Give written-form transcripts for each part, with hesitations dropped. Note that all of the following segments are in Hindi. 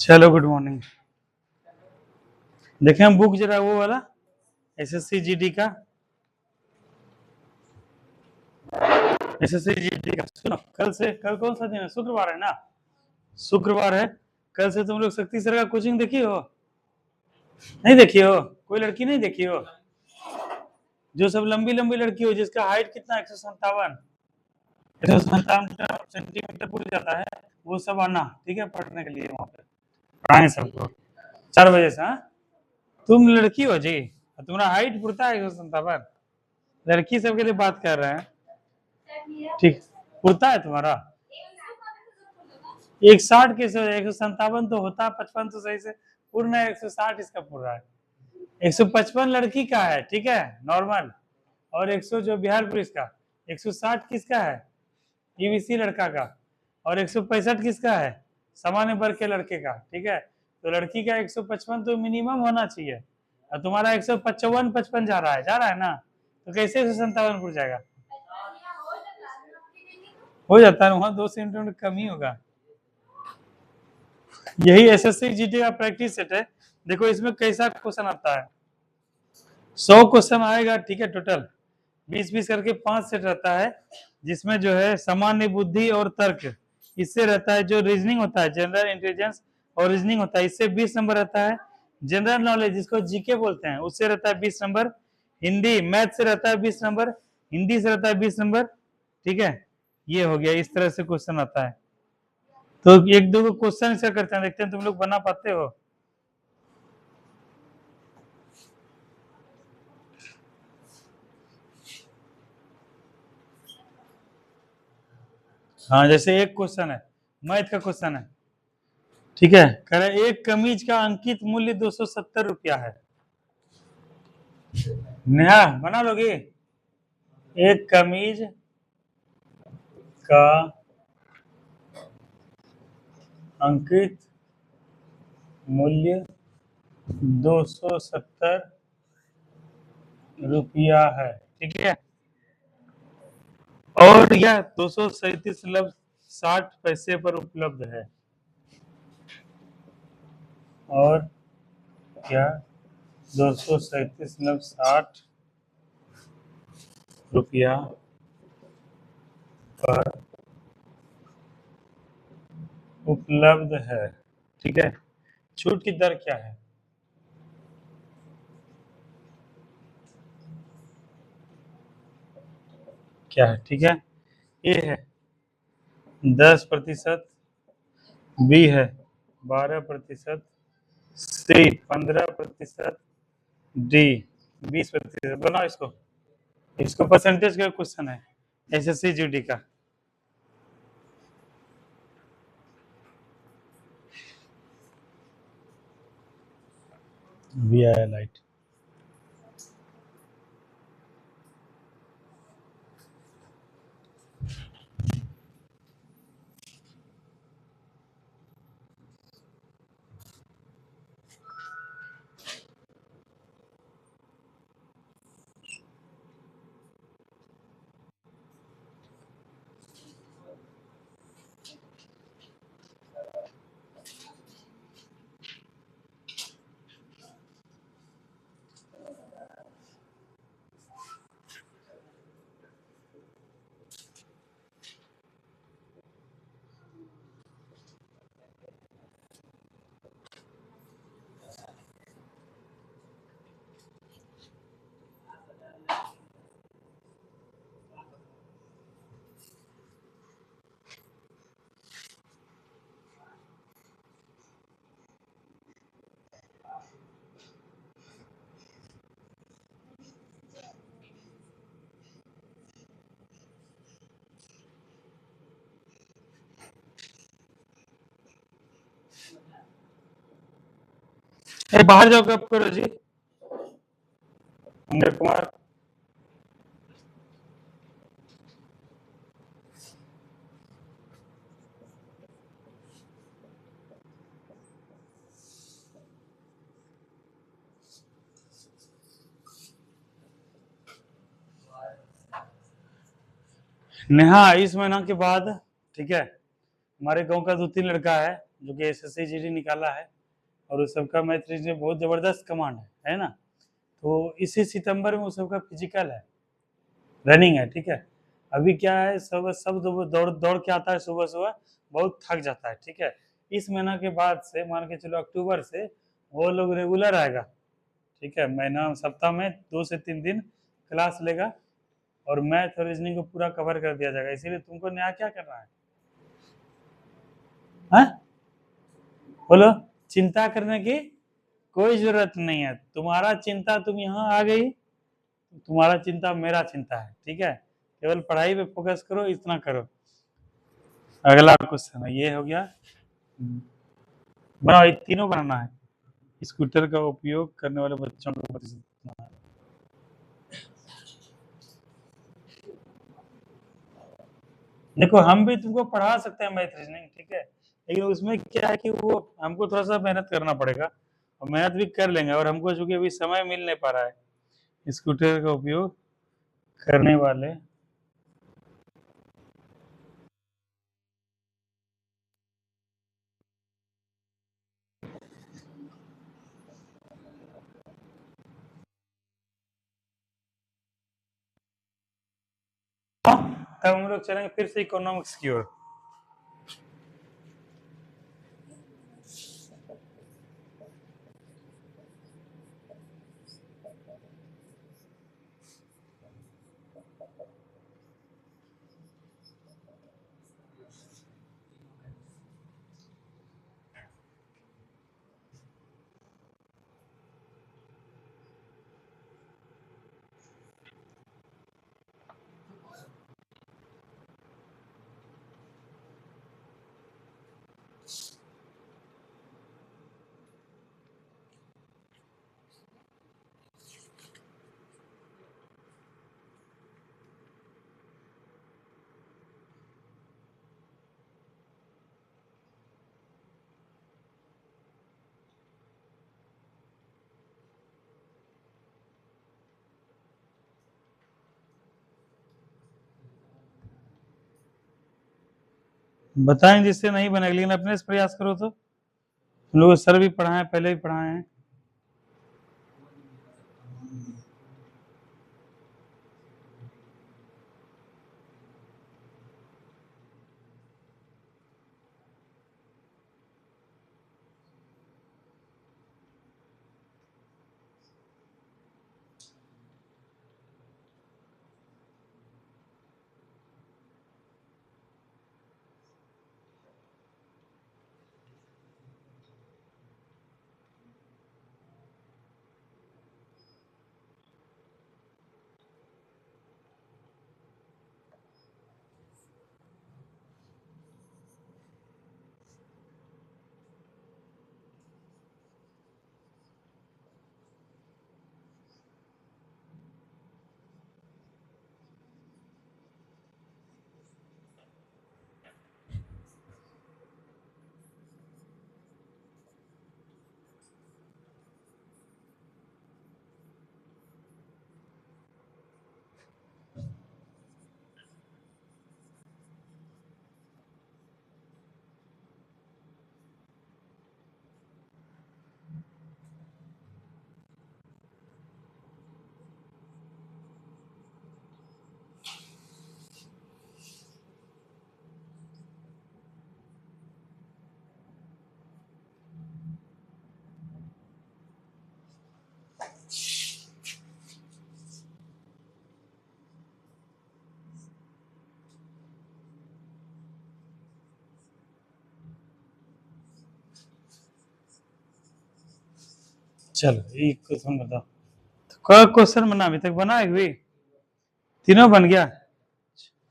चलो गुड मॉर्निंग। देखें हम बुक जरा वो वाला एसएससी जीडी का सुनो। कल कौन सा दिन है? शुक्रवार है ना? शुक्रवार है। कल से तुम लोग शक्ति सर का कोचिंग देखी हो? नहीं देखी हो? कोई लड़की नहीं देखी हो? जो सब लंबी लंबी लड़की हो, जिसका हाइट कितना 157 सेंटीमीटर पूछ जाता है, वो सब आना, ठीक है, पढ़ने के लिए वहाँ पे पढ़ाएंगे सबको 4 बजे से। हाँ, तुम लड़की हो जी, तुम्हारा हाइट पुरता है 157। लड़की सबके लिए बात कर रहे हैं, ठीक? पुरता है तुम्हारा 160 के 157 तो होता है, 55 तो सही से पूर्ण है, 160 इसका पूरा है। 155 लड़की का है, ठीक है, नॉर्मल। और 100 जो बिहार पुलिस का, 160 किसका है? ईबीसी लड़का का। और 165 किसका है? सामान्य वर्ग के लड़के का, ठीक है। तो लड़की का 155 तो मिनिमम होना चाहिए, और तुम्हारा 155 जा रहा है ना, तो कैसे 157 पूछ जाएगा? हो जाता है, वहां 2 सेंटीमीटर कम ही होगा। यही एसएससी जीडी का प्रैक्टिस सेट है। देखो इसमें कैसा क्वेश्चन आता है, 100 क्वेश्चन आएगा, ठीक है। टोटल 20-20 करके 5 सेट रहता है, जिसमें जो है सामान्य बुद्धि और तर्क, इससे रहता है जो रीजनिंग होता है, जनरल इंटेलिजेंस और रीजनिंग होता है, इससे 20 नंबर रहता है। जनरल नॉलेज जिसको जीके बोलते हैं, उससे रहता है 20 नंबर। हिंदी मैथ से रहता है 20 नंबर, हिंदी से रहता है 20 नंबर, ठीक है। ये हो गया, इस तरह से क्वेश्चन आता है। तो एक दो क्वेश्चन ऐसा करते हैं, देखते हैं तुम लोग बना पाते हो। हाँ, जैसे एक क्वेश्चन है, मैथ का क्वेश्चन है, ठीक है। कह रहे एक कमीज का अंकित मूल्य 270 रुपया है। नेहा बना लोगे? एक कमीज का अंकित मूल्य 270 रुपया है, ठीक है। और यह 237.60 पर उपलब्ध है। और क्या 237.60 रुपया पर उपलब्ध है, ठीक है। छूट की दर क्या है? क्या है, ठीक है। ए है 10%, बी है 12%, सी 15%, डी 20%। बनाओ इसको, इसको परसेंटेज का क्वेश्चन है एसएससी जीडी का। भी आया लाइट। बाहर जाओ, कब करो जी अंदर कुमार। नेहा इस महीना के बाद, ठीक है, हमारे गांव का 2-3 लड़का है, जो कि एसएससी जीडी निकाला है, और उस सबका मैथ रीजनिंग बहुत ज़बरदस्त कमांड है ना। तो इसी सितंबर में उस सबका फिजिकल है, रनिंग है, ठीक है। अभी क्या है, सब दौड़ दौड़ के आता है सुबह सुबह, बहुत थक जाता है, ठीक है। इस महीना के बाद से मान के चलो अक्टूबर से वो लोग रेगुलर आएगा, ठीक है। महीना सप्ताह में 2 से 3 दिन क्लास लेगा, और मैथ और रीजनिंग को पूरा कवर कर दिया जाएगा। इसीलिए तुमको नया क्या करना है, हाँ? बोलो। चिंता करने की कोई जरूरत नहीं है। तुम्हारा चिंता, तुम यहाँ आ गई, तुम्हारा चिंता मेरा चिंता है, ठीक है। केवल पढ़ाई पे फोकस करो, इतना करो। अगला क्वेश्चन है, ये हो गया। बनाओ, ये तीनों बनाना है। स्कूटर का उपयोग करने वाले बच्चों को प्रतिशत कितना है? देखो, हम भी तुमको पढ़ा सकते हैं मैथ रीजनिंग, ठीक है, लेकिन उसमें क्या है कि वो हमको थोड़ा सा मेहनत करना पड़ेगा, और मेहनत भी कर लेंगे, और हमको चूंकि अभी समय मिल नहीं पा रहा है स्कूटर का उपयोग करने वाले तब हम लोग चलेंगे फिर से इकोनॉमिक्स की ओर। बताएं जिससे नहीं बनेगा, लेकिन अपने से प्रयास करो। तो हम लोग सर भी पढ़ाए, पहले भी पढ़ाए हैं। चलो एक क्वेश्चन बताओ। तो क्वेश्चन बना, अभी तक बना है भी? तीनों बन गया,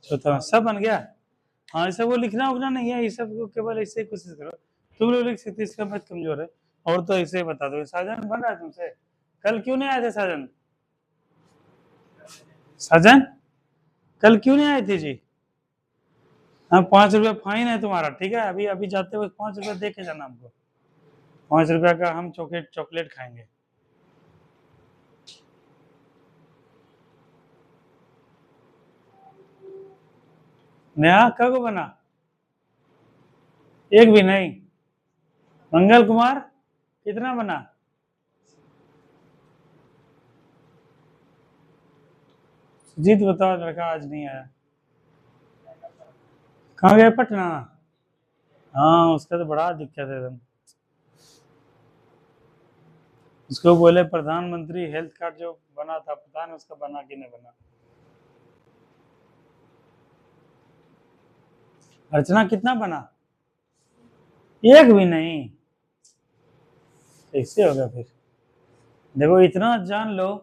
चौथा सब बन गया। हाँ, ये सब वो लिखना उखना नहीं है, ये सब को केवल ऐसे ही कोशिश करो। तुम लोग लिख सकते, इसका मैथ कमजोर है, और तो ऐसे ही बता दो। साजन बन रहा है तुमसे? कल क्यों नहीं आए थे साजन? साजन कल क्यों नहीं आए थे जी? हाँ, 5 रुपया फाइन है तुम्हारा, ठीक है। अभी अभी जाते हुए 5 रुपया दे के जाना हमको। 5 रुपया का हम चॉकलेट चॉकलेट खाएंगे। नेहा कब बना? एक भी नहीं? मंगल कुमार कितना बना? सुजीत बताओ, लड़का आज नहीं आया। कहाँ गया? पटना। हाँ, उसका तो बड़ा दिक्कत है एकदम। उसको बोले प्रधानमंत्री हेल्थ कार्ड जो बना था, पता नहीं उसका बना कि नहीं बना। अर्चना कितना बना? एक भी नहीं। कैसे होगा फिर? देखो इतना जान लो,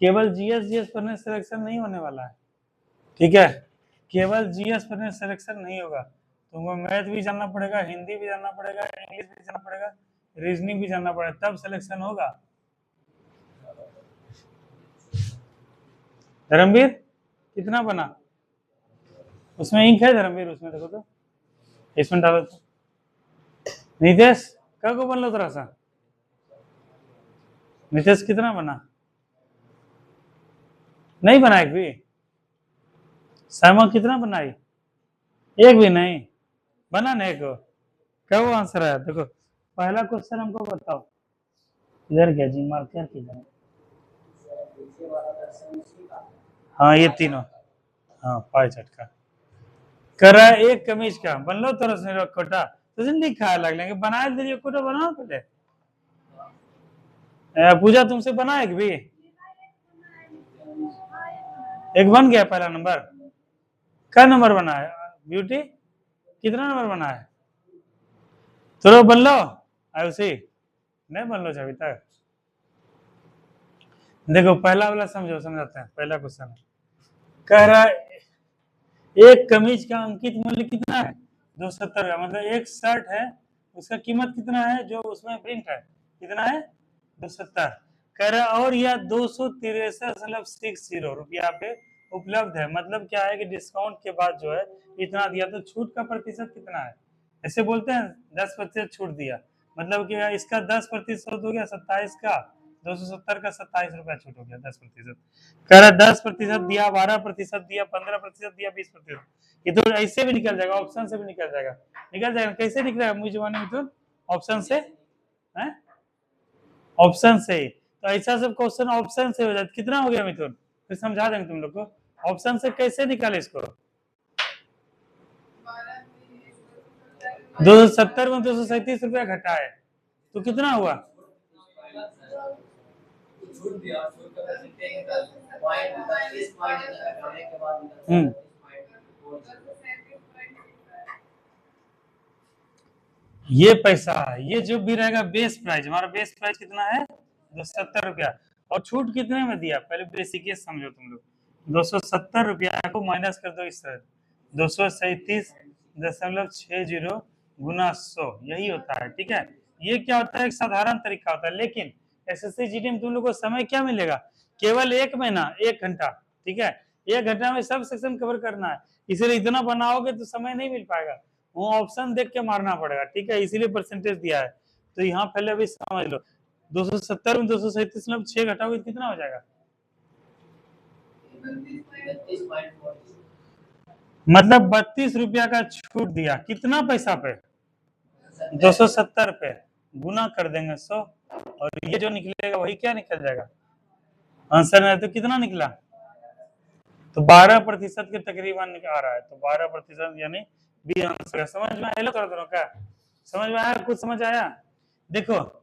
केवल जीएस पढ़ने से सिलेक्शन नहीं होने वाला है, ठीक है? केवल जीएस पढ़ने से सिलेक्शन नहीं होगा, तुमको मैथ भी जानना पड़ेगा, हिंदी भी जानना पड़ेगा, इंग्लिश भी जानना पड़ेगा, रीजनिंग भी जानना पड़ेगा, तब सिलेक्शन होगा। धर्मवीर कितना बना? उसमें इंक है धर्मवीर? उसमें देखो तो, इसमें डालो तो। नितेश क्या को बन लो थोड़ा सा। नितेश कितना बना? नहीं बना एक भी। सामा कितना बनाई? एक भी नहीं बना। नहीं को क्या वो आंसर आया? देखो पहला क्वेश्चन हमको बताओ, इधर क्या जी मार्कर किधर? हाँ ये तीनों, हाँ पाई झटका कर रहा है। एक कमीज का बन लो थोड़ा सा कोटा, तो जिंदगी खाया लग लेंगे। बना दीजिए कोटा, बनाओ पहले। पूजा तुमसे बना एक भी? एक बन गया पहला नंबर। क्या नंबर बना है ब्यूटी? कितना नंबर बना है? चलो बन लो। आयुषी नहीं बन लो अभी तक। देखो पहला वाला समझो, समझाते हैं। पहला क्वेश्चन कह रहा है एक कमीज का अंकित मूल्य कितना है? 270 का। मतलब एक शर्ट है, उसका कीमत कितना है जो उसमें प्रिंट है? कितना है? 270। कह रहा है और यह 263.60 रुपया पे उपलब्ध है। मतलब क्या है कि डिस्काउंट के बाद जो है इतना दिया, तो छूट का प्रतिशत कितना है? ऐसे बोलते हैं 10% छूट दिया, मतलब कि इसका 10% हो गया 27 का, 270 का 27 रुपया छूट हो गया 10%। कह रहा 10% दिया, 12% दिया, 15% दिया, 20%। ये तो ऐसे भी निकल जाएगा, ऑप्शन से भी निकल जाएगा। निकल जाएगा कैसे निकलेगा मुझे जमाने में? तो ऑप्शन से है, ऑप्शन से। तो ऐसा सब क्वेश्चन ऑप्शन से हो जाता। कितना हो गया मिथुन? फिर समझा देंगे तुम लोग को ऑप्शन से कैसे निकाले इसको। 270 में 237 रुपया घटा है, तो कितना हुआ? ये पैसा, ये जो भी रहेगा बेस प्राइस, हमारा बेस प्राइस कितना है? 270 रुपया। और छूट कितने में दिया पहले बेसिक ये समझो तुम लोग। 270 रुपया को माइनस कर दो इस तरह, 237.60 गुना 100, यही होता है, ठीक है? ये क्या होता है? एक साधारण तरीका होता है, लेकिन एसएससी जीडी में तुम लोग को समय क्या मिलेगा? केवल 1 महीना 1 घंटा, ठीक है? 1 घंटा में सब सेक्शन कवर करना है, इसलिए इतना बनाओगे तो समय नहीं मिल पाएगा, वो ऑप्शन देख के मारना पड़ेगा, ठीक है? इसीलिए परसेंटेज दिया है। तो यहाँ पहले अभी समझ लो, 270 में 237 में 6 घटाओगे तो कितना हो जाएगा? मतलब 32 रुपया का छूट दिया, कितना पैसा पे? 270 पे। गुना कर देंगे 100, और ये जो निकलेगा वही क्या निकल जाएगा आंसर में? तो कितना निकला? तो 12% के तकरीबन आ रहा है, तो 12% यानी बी आंसर। समझ में आया? कर दो क्या? समझ में आया? कुछ समझ आया? देखो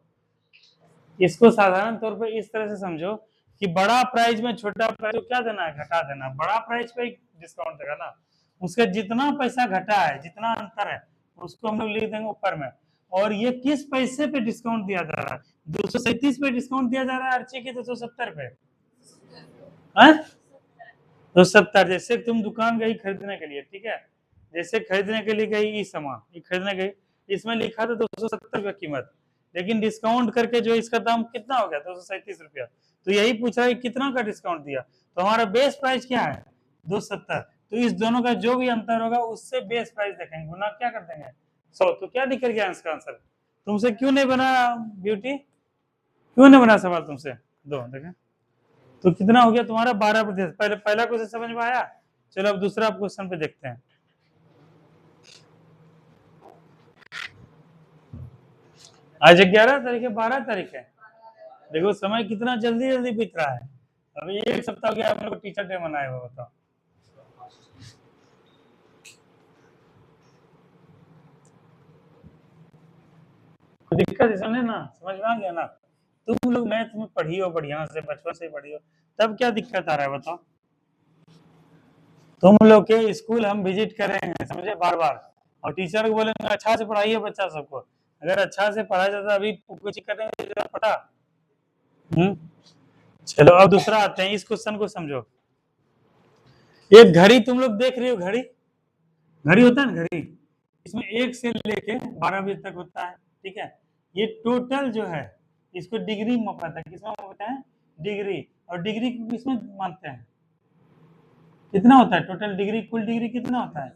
इसको साधारण तौर पे इस तरह से समझो कि बड़ा प्राइस में छोटा प्राइस को क्या देना है? घटा देना। बड़ा प्राइस पे डिस्काउंट देगा ना, उसका जितना पैसा घटा है, जितना अंतर है, उसको हम लोग लिख देंगे ऊपर में। और ये किस पैसे पे डिस्काउंट दिया जा रहा है? 237 पे डिस्काउंट दिया जा रहा है अर्ची की, 270 पे। 270। जैसे तुम दुकान गई खरीदने के लिए, ठीक है? जैसे खरीदने के लिए गई, इस सामान ये खरीदने गई, इसमें लिखा था 270 रुपया कीमत, लेकिन डिस्काउंट करके जो इसका दाम कितना हो गया? 237 रुपया। तो यही पूछा है कितना का डिस्काउंट दिया, तो हमारा बेस प्राइस क्या है? 270। तो इस दोनों का जो भी अंतर होगा उससे बेस प्राइस देखेंगे, गुना क्या कर देंगे 100। तो क्या निकल गया इसका आंसर? तुमसे क्यों नहीं बना ब्यूटी? क्यों नहीं बना सवाल तुमसे? दो देखें तो कितना हो गया तुम्हारा? 12%। पहले पहला क्वेश्चन समझ में आया? चलो अब दूसरा क्वेश्चन पे देखते हैं। आज 11 तारीख है, 12 तारीख है। देखो समय कितना जल्दी जल्दी बीत रहा है। अभी 1 सप्ताह गया हम लोग टीचर डे मनाए हुआ, बताओ। कोई दिक्कत है समझे ना, समझ में आ गया ना। तुम लोग मैथ में पढ़ी हो बढ़िया से, बचपन से पढ़ी हो, तब क्या दिक्कत आ रहा है बताओ। तुम लोग के स्कूल हम विजिट करेंगे समझे, बार बार, और टीचर को बोलेंगे अच्छा से पढ़ाइए बच्चा सबको। अगर अच्छा से पढ़ाया जाता अभी कुछ करने पता। चलो अब दूसरा आते हैं, इस क्वेश्चन को समझो। एक घड़ी तुम लोग देख रहे हो, घड़ी घड़ी होता है ना घड़ी, इसमें 1 से लेके 12 बजे तक होता है, ठीक है। ये टोटल जो है इसको डिग्री में मापता है, किसमें मापता है, डिग्री। और डिग्री को किसमें मानते हैं, कितना होता है टोटल डिग्री, कुल डिग्री कितना होता है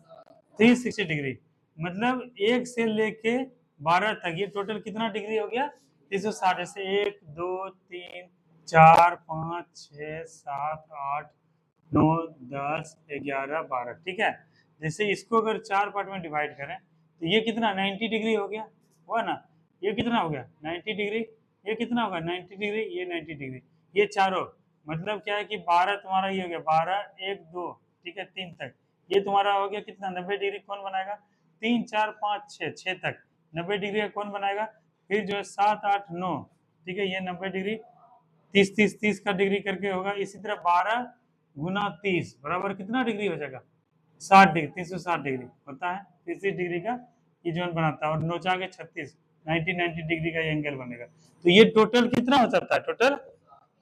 360 डिग्री। मतलब 1 से लेके 12 तक ये टोटल कितना डिग्री हो गया 360। जैसे 1 2 3 4 5 6 7 8 9 10 11 12, ठीक है। जैसे इसको अगर 4 पार्ट में डिवाइड करें तो ये कितना 90 डिग्री हो गया, हुआ ना। ये कितना हो गया 90 डिग्री, ये कितना होगा 90 डिग्री, ये 90 डिग्री, ये चारों। मतलब क्या है कि 12 तुम्हारा ये हो गया 12 1 2, ठीक है 3 तक। ये तुम्हारा हो गया कितना 90 डिग्री, कौन बनाएगा 3 4 5 6 6 तक 90 डिग्री का कौन बनाएगा। फिर जो है 7 8 9, ठीक है, ये 90 डिग्री 30 30 30 का डिग्री करके होगा। इसी तरह 12 गुना 30 बराबर कितना डिग्री हो जाएगा 60 डिग्री, 360 डिग्री होता है 30 डिग्री का ये जोन बनाता है। और नोचा के 36 90 डिग्री का ये एंगल बनेगा। तो ये टोटल कितना हो जाता है, टोटल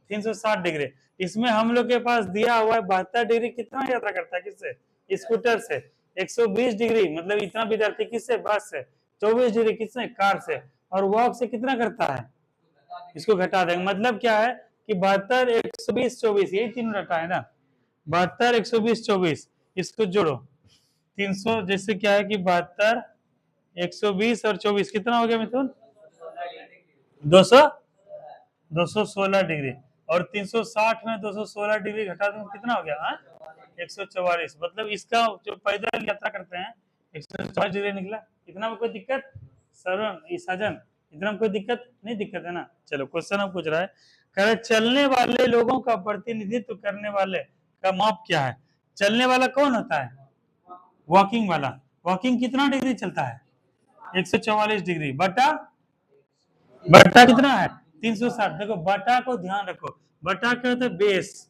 360 डिग्री। इसमें हम लोग के पास दिया हुआ है 72 डिग्री कितना यात्रा करता है, किससे, स्कूटर से। 120 डिग्री मतलब इतना विद्यार्थी किससे, बस से। 24 डिग्री किससे, कार से। और वॉक से कितना करता है, इसको घटा देंगे। मतलब क्या है कि 72 120 24, यही तीनों रटा है ना, 72 120 24, इसको जोड़ो 300। जैसे क्या है कि 72 120 और 24 कितना हो गया मिथुन 200 216 डिग्री। और 360 में 216 डिग्री घटा दें कितना हो गया 144। मतलब इसका जो पैदल यात्रा करते हैं 144 डिग्री निकला। इतना में कोई दिक्कत सरवण साजन, इतना में कोई दिक्कत नहीं, दिक्कत है ना। चलो क्वेश्चन अब पूछ रहा है, कह रहे चलने वाले लोगों का प्रतिनिधित्व करने वाले का माप क्या है। चलने वाला कौन होता है, वॉकिंग वाला। वॉकिंग कितना डिग्री चलता है 144 डिग्री, बटा बटा कितना है 360। देखो बटा को ध्यान रखो, बटा क्या होता है बेस।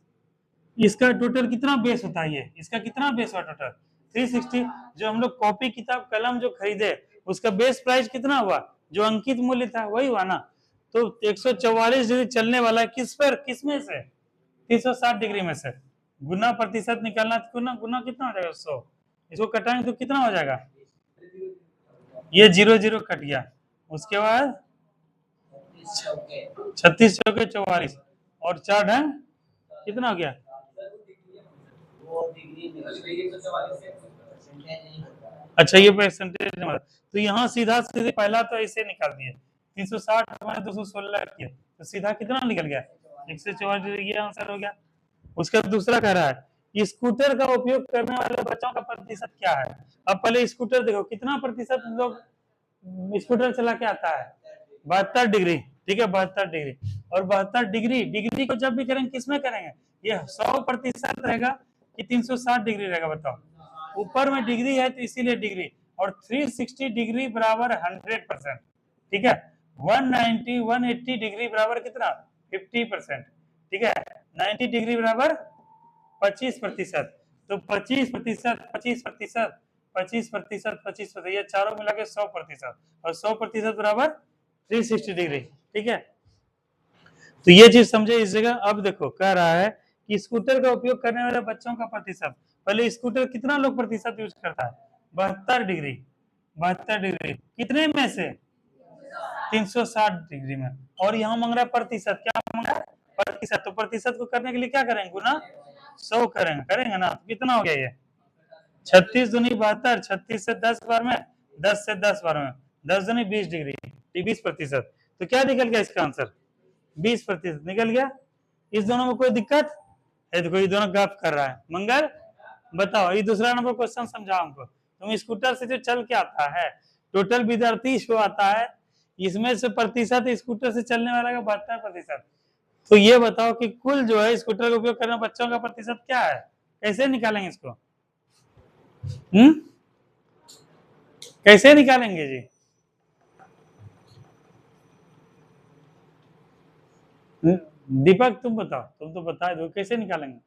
इसका टोटल कितना बेस होता है, ये इसका कितना बेस हुआ टोटल 360। जो हम लोग कॉपी किताब कलम जो खरीदे उसका बेस प्राइस कितना हुआ, जो अंकित मूल्य था वही हुआ ना। तो 144 डिग्री चलने वाला किस पर, किस में से 360 डिग्री में से। गुना प्रतिशत निकालना, गुना गुना कितना हो जाएगा 100, इसको कटाएंगे तो कितना हो जाएगा, ये 0 0 कट गया। उसके बाद 36 चौके 44 और 4 ढंग कितना हो गया, अच्छा ये परसेंटेज। तो यहाँ सीधा सीधे पहला तो ऐसे निकाल दिए 360 हमारे 216 किया, तो सीधा कितना निकल गया 144, ये आंसर हो गया। उसका दूसरा कह रहा है स्कूटर का उपयोग करने वाले बच्चों का प्रतिशत क्या है। अब पहले स्कूटर देखो कितना प्रतिशत लोग स्कूटर चला के आता है 72 डिग्री, ठीक है 72 डिग्री। और 72 डिग्री, डिग्री को जब भी करेंगे किसमें करेंगे, ये 100% रहेगा कि 360 डिग्री रहेगा, बताओ। ऊपर में डिग्री है तो इसीलिए डिग्री। और 360 डिग्री बराबर 100%, ठीक है। 190 180 डिग्री बराबर कितना 50%, ठीक है। 90 डिग्री बराबर 25%। तो 25% 25% 25% 25%, ये चारों मिला के 100%। और 100% बराबर 360 डिग्री, ठीक है। तो ये चीज समझे इस जगह। अब देखो कह रहा है कि स्कूटर का उपयोग करने वाले बच्चों का प्रतिशत। पहले स्कूटर कितना लोग प्रतिशत यूज करता है 72 डिग्री, 72 डिग्री कितने में से 360 डिग्री में। और यहाँ मांग रहा है प्रतिशत, क्या मांग रहा है प्रतिशत। तो प्रतिशत को करने के लिए क्या करेंगे, गुना 100 करेंगे, करेंगे ना। कितना हो गया ये 36 दूनी 72, 36 से 10 बार में 10 से 10 बार में 10 दूनी 20 डिग्री, 20%। तो क्या निकल गया इसका आंसर 20% निकल गया। इस दोनों में कोई दिक्कत है, देखो ये दोनों गप कर रहा है। मंगल बताओ ये दूसरा नंबर क्वेश्चन समझाओ हमको। तुम स्कूटर से जो चल के आता है, टोटल विद्यार्थी शो आता है इसमें से प्रतिशत स्कूटर से चलने वाला का 72%। तो ये बताओ कि कुल जो है स्कूटर का उपयोग करने वाले बच्चों का प्रतिशत क्या है, कैसे निकालेंगे इसको? कैसे निकालेंगे जी? दीपक तुम बताओ, तुम तो बता दो कैसे निकालेंगे।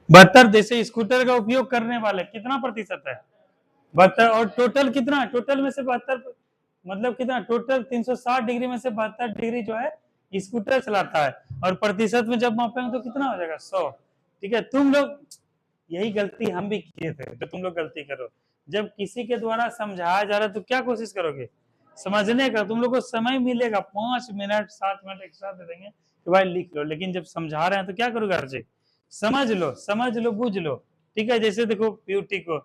72 जैसे स्कूटर का उपयोग करने वाले कितना प्रतिशत है? 72। और टोटल कितना, टोटल में से 72 मतलब कितना, टोटल 360 डिग्री में से 72 डिग्री जो है स्कूटर चलाता है, और प्रतिशत में जब मापेंगे तो कितना हो जाएगा, 100। ठीक है, तुम लोग यही गलती हम भी किए थे, तो तुम लोग गलती करो। जब किसी के द्वारा समझाया जा रहा है तो क्या कोशिश करोगे, समझने का। तुम लोग को समय मिलेगा 5 मिनट 7 मिनट एक्स्ट्रा दे देंगे कि भाई लिख लो, लेकिन जब समझा रहे हैं तो क्या करोगे अर्जी, समझ लो, समझ लो, बुझ लो। ठीक है, जैसे देखो ब्यूटी को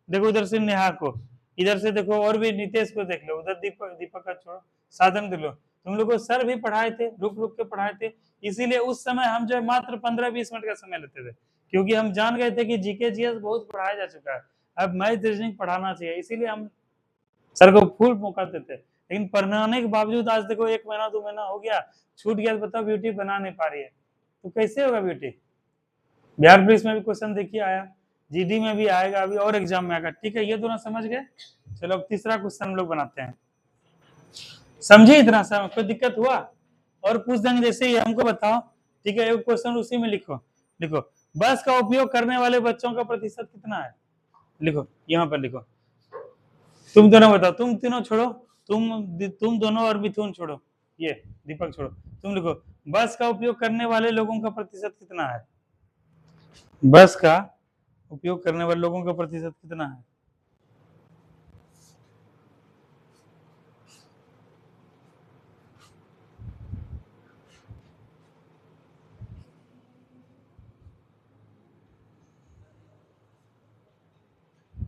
देखो, उधर से नेहा को, इधर से देखो और भी नितेश को देख लो, उधर दीपक, दीपक का छोड़ो, साधन देख लो। तुम लोग को सर भी पढ़ाए थे, रुक रुक के पढ़ाए थे, इसीलिए उस समय हम जो है मात्र 15-20 मिनट का समय लेते थे, क्योंकि हम जान गए थे कि जीके जीएस बहुत पढ़ाया जा चुका है, अब मैथ रीजनिंग पढ़ाना चाहिए, इसीलिए हम सर को फुल मौका देते। लेकिन पढ़ाने के बावजूद आज देखो 1 महीना 2 महीना हो गया, छूट गया, बताओ ब्यूटी बना नहीं पा रही है, तो कैसे होगा ब्यूटी? बिहार पुलिस में भी क्वेश्चन देखिए आया, जीडी में भी आएगा, अभी और एग्जाम में आएगा। ठीक है, ये दोनों समझ गए। चलो अब तीसरा क्वेश्चन हम लोग बनाते हैं, समझे इतना सा, कोई दिक्कत हुआ? और पूछ देंगे जैसे ये हमको बताओ। ठीक है, एक क्वेश्चन उसी में लिखो, लिखो बस का उपयोग करने वाले बच्चों का प्रतिशत कितना है, लिखो यहाँ पर लिखो। तुम दोनों बताओ, तुम तीनों छोड़ो, तुम दोनों और मिथुन छोड़ो, ये दीपक छोड़ो, तुम लिखो बस का उपयोग करने वाले लोगों का प्रतिशत कितना है, बस का उपयोग करने वाले लोगों का प्रतिशत कितना है?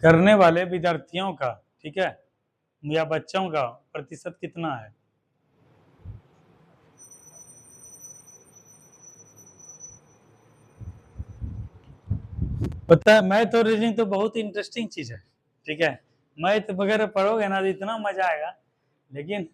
करने वाले विद्यार्थियों का, ठीक है, या बच्चों का प्रतिशत कितना है? पता है, मैथ और रीजनिंग तो बहुत इंटरेस्टिंग चीज है। ठीक है, मैथ वगैरह पढ़ोगे ना तो इतना मजा आएगा, लेकिन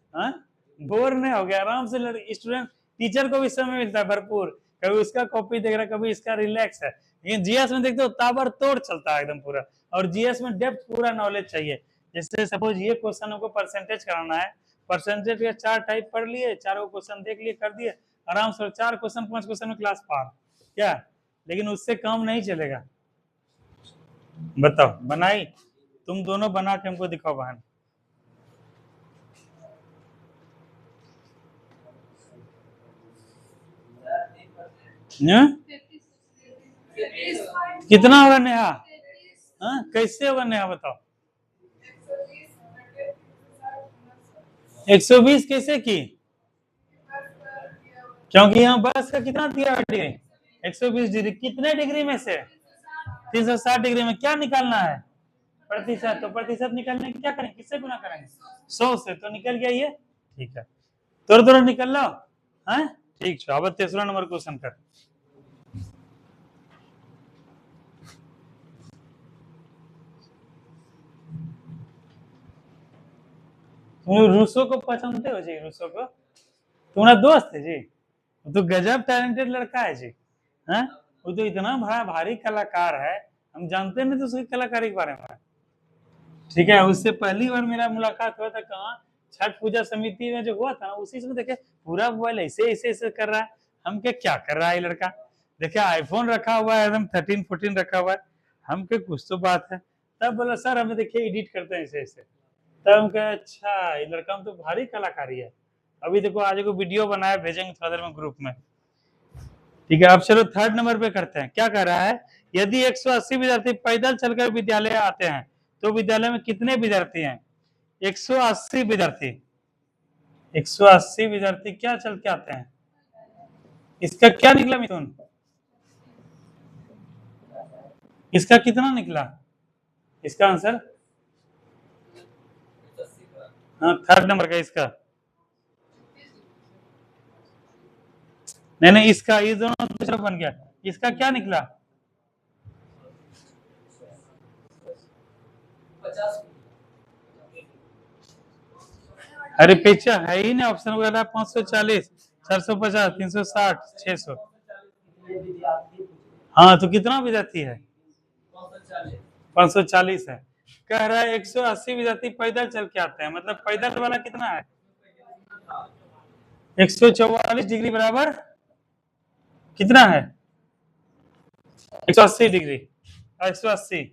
बोर नहीं हो गया, आराम से स्टूडेंट, टीचर को भी समय मिलता है भरपूर, कभी उसका कॉपी देख रहा है, कभी इसका रिलैक्स है। लेकिन जीएस में देखते हो ताबड़तोड़ चलता है एकदम पूरा, और जीएस में डेप्थ पूरा नॉलेज चाहिए। जैसे सपोज ये क्वेश्चन हमको परसेंटेज कराना है, परसेंटेज के 4 टाइप पढ़ लिए, चारों क्वेश्चन देख लिए, कर दिए आराम से, 4 क्वेश्चन 5 क्वेश्चन में क्लास पार, क्या? लेकिन उससे काम नहीं चलेगा। बताओ, बनाई? तुम दोनों बना के हमको दिखाओ बहन। कितना होगा नेहा? कैसे होगा नेहा बताओ? 120 कैसे की? क्योंकि यहाँ बस का कितना दिया डिग्री, 120 डिग्री, कितने डिग्री में से? 360 डिग्री में क्या निकालना है, प्रतिशत। तो प्रतिशत निकालने क्या करें, किससे गुना करेंगे? 100 से, तो निकल गया ये। ठीक है, थोड़ा निकल लो। है ठीक है, अब 3रा नंबर क्वेश्चन कर। रूसो को पहचानते हो जी? रूसो को तुम्हारा दोस्त है जी, वो तो गजब टैलेंटेड लड़का है जी। हैं, वो तो इतना बड़ा भारी कलाकार है, हम जानते नहीं तो उसकी कलाकारी के बारे में। ठीक है, उससे पहली बार मेरा मुलाकात हुआ था कहाँ, छठ पूजा समिति में जो हुआ था ना, उसी में देखे पूरा मोबाइल ऐसे ऐसे ऐसे कर रहा है। हम क्या कर रहा है ये लड़का, देखे आईफोन रखा हुआ है एकदम 13-14 रखा हुआ है, हम के कुछ तो बात है। तब बोला सर हमें देखिए एडिट करते हैं ऐसे ऐसे, तब हम कहे अच्छा ये लड़का में तो भारी कलाकारी है। अभी देखो आज को वीडियो बनाया, भेजेंगे थोड़ा देर में ग्रुप में। ठीक है, अब चलो 3rd नंबर पे करते हैं, क्या कह रहा है, यदि 180 विद्यार्थी पैदल चलकर विद्यालय आते हैं तो विद्यालय में कितने विद्यार्थी हैं? 180 विद्यार्थी, 180 विद्यार्थी क्या चल के आते हैं? इसका क्या निकला मिथुन, इसका कितना निकला, इसका आंसर? हाँ 3rd नंबर का इसका, नहीं इसका, ये दोनों दूसरा बन गया, इसका क्या निकला? अरे पेचा है ही ना, ऑप्शन वगैरह 540, 450, 360, 600। हाँ तो कितना विद्यार्थी है? 540 है। कह रहा है 180 विद्यार्थी पैदल चल के आते हैं, मतलब पैदल वाला कितना है? 144 डिग्री बराबर कितना है? 180 डिग्री, 180।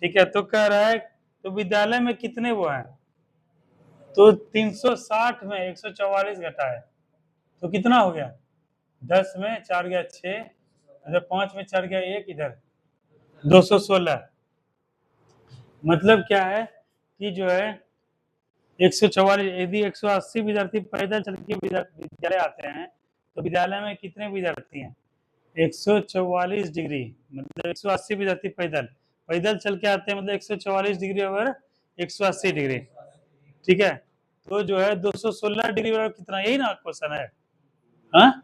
ठीक है, तो कह रहा है तो विद्यालय में कितने वो हैं? तो 360 में 144 घटा है तो कितना हो गया? 10 में 4 गया 6, इधर 5 में 4 गया 1, इधर 216। मतलब क्या है कि जो है 144, यदि 180 विद्यार्थी पैदल चल के विद्यालय आते हैं तो विद्यालय में कितने विद्यार्थी हैं? 144 डिग्री मतलब 180 विद्यार्थी पैदल पैदल चल के आते हैं, मतलब 144 डिग्री ओवर 180 डिग्री। ठीक है, तो जो है 216 डिग्री बराबर कितना, यही ना क्वेश्चन है। हाँ,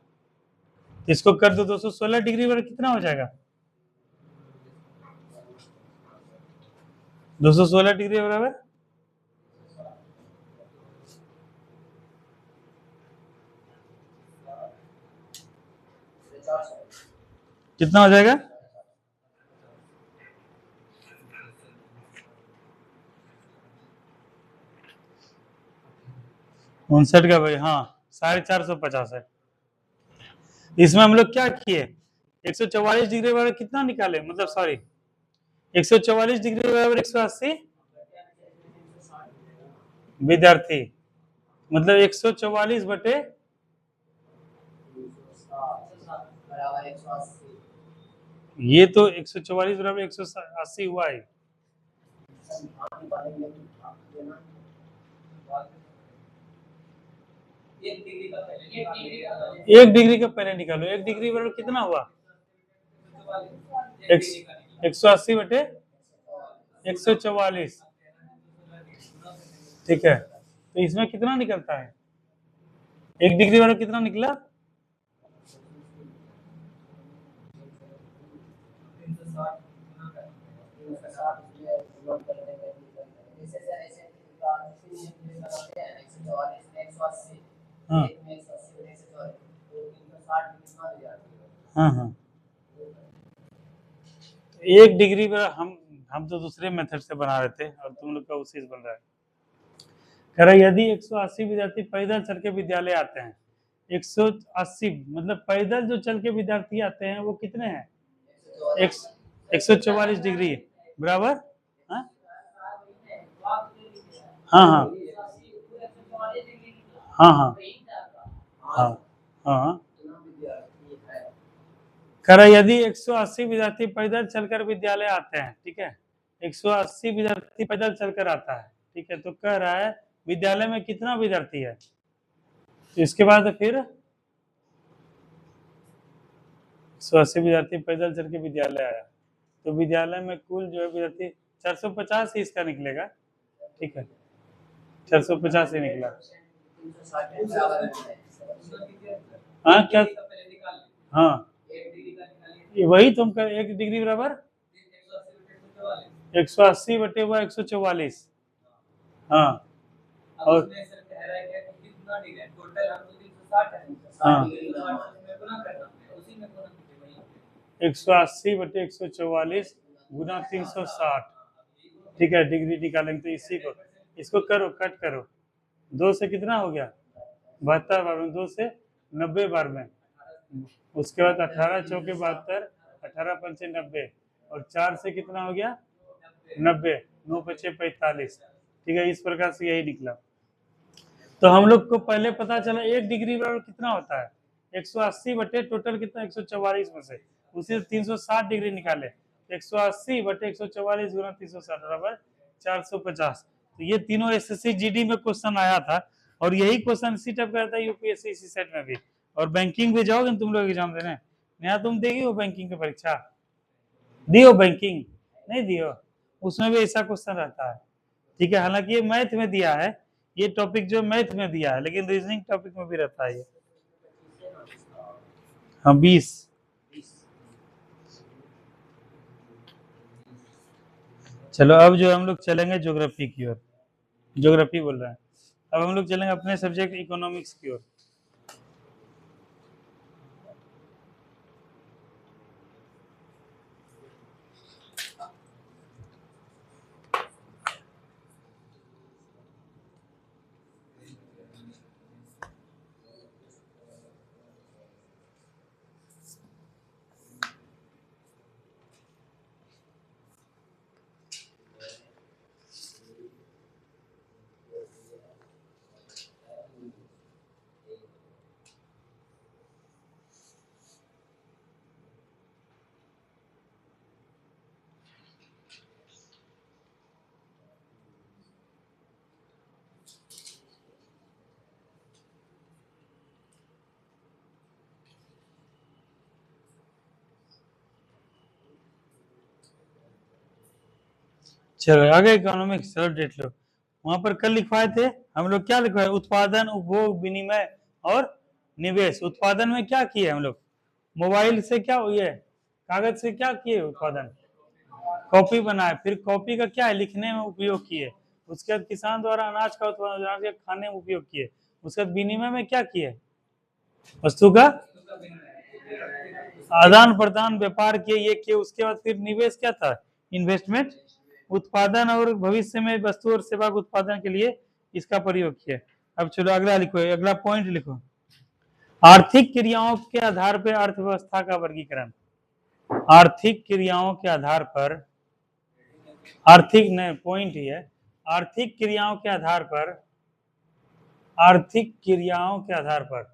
इसको कर दो 216 डिग्री बराबर कितना हो जाएगा? 216 डिग्री बराबर कितना हो जाएगा? उनसठ का भाई, हाँ 450 है। इसमें हम लोग क्या किए, 144 डिग्री बराबर कितना निकाले, मतलब सॉरी 144 डिग्री बराबर 180 विद्यार्थी, मतलब 144 बटे ये तो 144 बराबर 180 हुआ है। एक डिग्री का पहले निकालो, 1 डिग्री बराबर कितना हुआ? 180 बटे 144। ठीक है, तो इसमें कितना निकलता है? 1 डिग्री बराबर कितना निकला? 180। हाँ हाँ हाँ, 1 डिग्री पर हम तो दूसरे मेथड से बना रहे थे और तुम लोग का उसी से बन रहा है। कह रहा है यदि 180 विद्यार्थी पैदल चल के विद्यालय आते हैं, 180 मतलब पैदल जो चल के विद्यार्थी आते हैं वो कितने हैं? 144 डिग्री बराबर। हाँ हाँ हाँ हाँ हाँ हाँ हाँ। कह रहा यदि 180 विद्यार्थी पैदल चलकर विद्यालय आते हैं, ठीक है, 180 विद्यार्थी पैदल चलकर आता है, ठीक है, तो कह रहा है विद्यालय में कितना विद्यार्थी है? तो इसके बाद फिर 180 विद्यार्थी पैदल चल के विद्यालय आया तो विद्यालय में कुल जो है विद्यार्थी 450 ही इसका निकलेगा। ठीक है, 450 ही निकला। हाँ क्या, हाँ ये वही तुम कर 1 डिग्री बराबर 180 बटे हुआ 144। हाँ और हाँ 180 बटे 144 गुना 360। ठीक है, डिग्री निकालेंगे तो इसी को, इसको करो कट करो, 2 से कितना हो गया 72 बार में, 2 से 90 बार में, उसके बाद 18 चौके 72, 18 पंचे 90 और 4 से कितना हो गया 90, 9 पचे 45। ठीक है, इस प्रकार से यही निकला। तो हम लोग को पहले पता चला 1 डिग्री बराबर कितना होता है, 180 बटे टोटल कितना 144 में से उसी 360 डिग्री निकाले, 180 बटे 144 गुना 360 बराबर 450। तो ये तीनों एसएससी जीडी में क्वेश्चन आया था और यही क्वेश्चन इसी टाइप का रहता है यूपीएससी इसी सेट में भी। और बैंकिंग भी जाओगे तुम लोग एग्जाम देने, यहाँ तुम देगी हो बैंकिंग की परीक्षा, दियो बैंकिंग नहीं दियो, उसमें भी ऐसा क्वेश्चन रहता है। ठीक है, हालांकि ये मैथ में दिया है, ये टॉपिक जो मैथ में दिया है, लेकिन रीजनिंग टॉपिक में भी रहता है ये। हाँ 20। चलो अब जो हम लोग चलेंगे ज्योग्राफी की ओर, ज्योग्राफी बोल रहे हैं। अब हम लोग चलेंगे अपने सब्जेक्ट इकोनॉमिक्स की ओर। चलो आगे इकोनॉमिक्स, चलो देख लो। वहां पर कल लिखवाए थे हम लोग, क्या लिखवाए? उत्पादन, उपभोग, विनिमय और निवेश। उत्पादन में क्या किए हम लोग? मोबाइल से क्या हुई है, कागज से क्या किए उत्पादन? कॉपी बनाए। फिर कॉपी का क्या है, लिखने में उपयोग किए। उसके बाद किसान द्वारा अनाज का उत्पादन, अनाज के खाने में उपयोग किए। उसके बाद विनिमय में क्या किए? वस्तु का आदान प्रदान, व्यापार किए, ये किए। उसके बाद फिर निवेश क्या था? इन्वेस्टमेंट। उत्पादन और भविष्य में वस्तु और सेवा के उत्पादन के लिए इसका प्रयोग किया। अब चलो अगला लिखो, अगला पॉइंट लिखो। आर्थिक क्रियाओं के आधार पर अर्थव्यवस्था का वर्गीकरण। आर्थिक क्रियाओं के आधार पर, आर्थिक नहीं, पॉइंट ही है। आर्थिक क्रियाओं के आधार पर, आर्थिक क्रियाओं के आधार पर,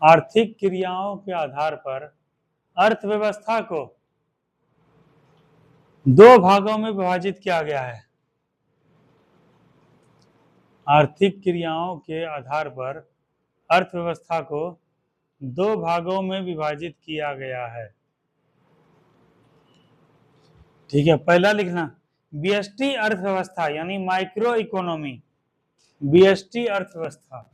आर्थिक क्रियाओं के आधार पर अर्थव्यवस्था को दो भागों में विभाजित किया गया है। आर्थिक क्रियाओं के आधार पर अर्थव्यवस्था को दो भागों में विभाजित किया गया है। ठीक है, पहला लिखना व्यष्टि अर्थव्यवस्था यानी माइक्रो इकोनॉमी। व्यष्टि अर्थव्यवस्था,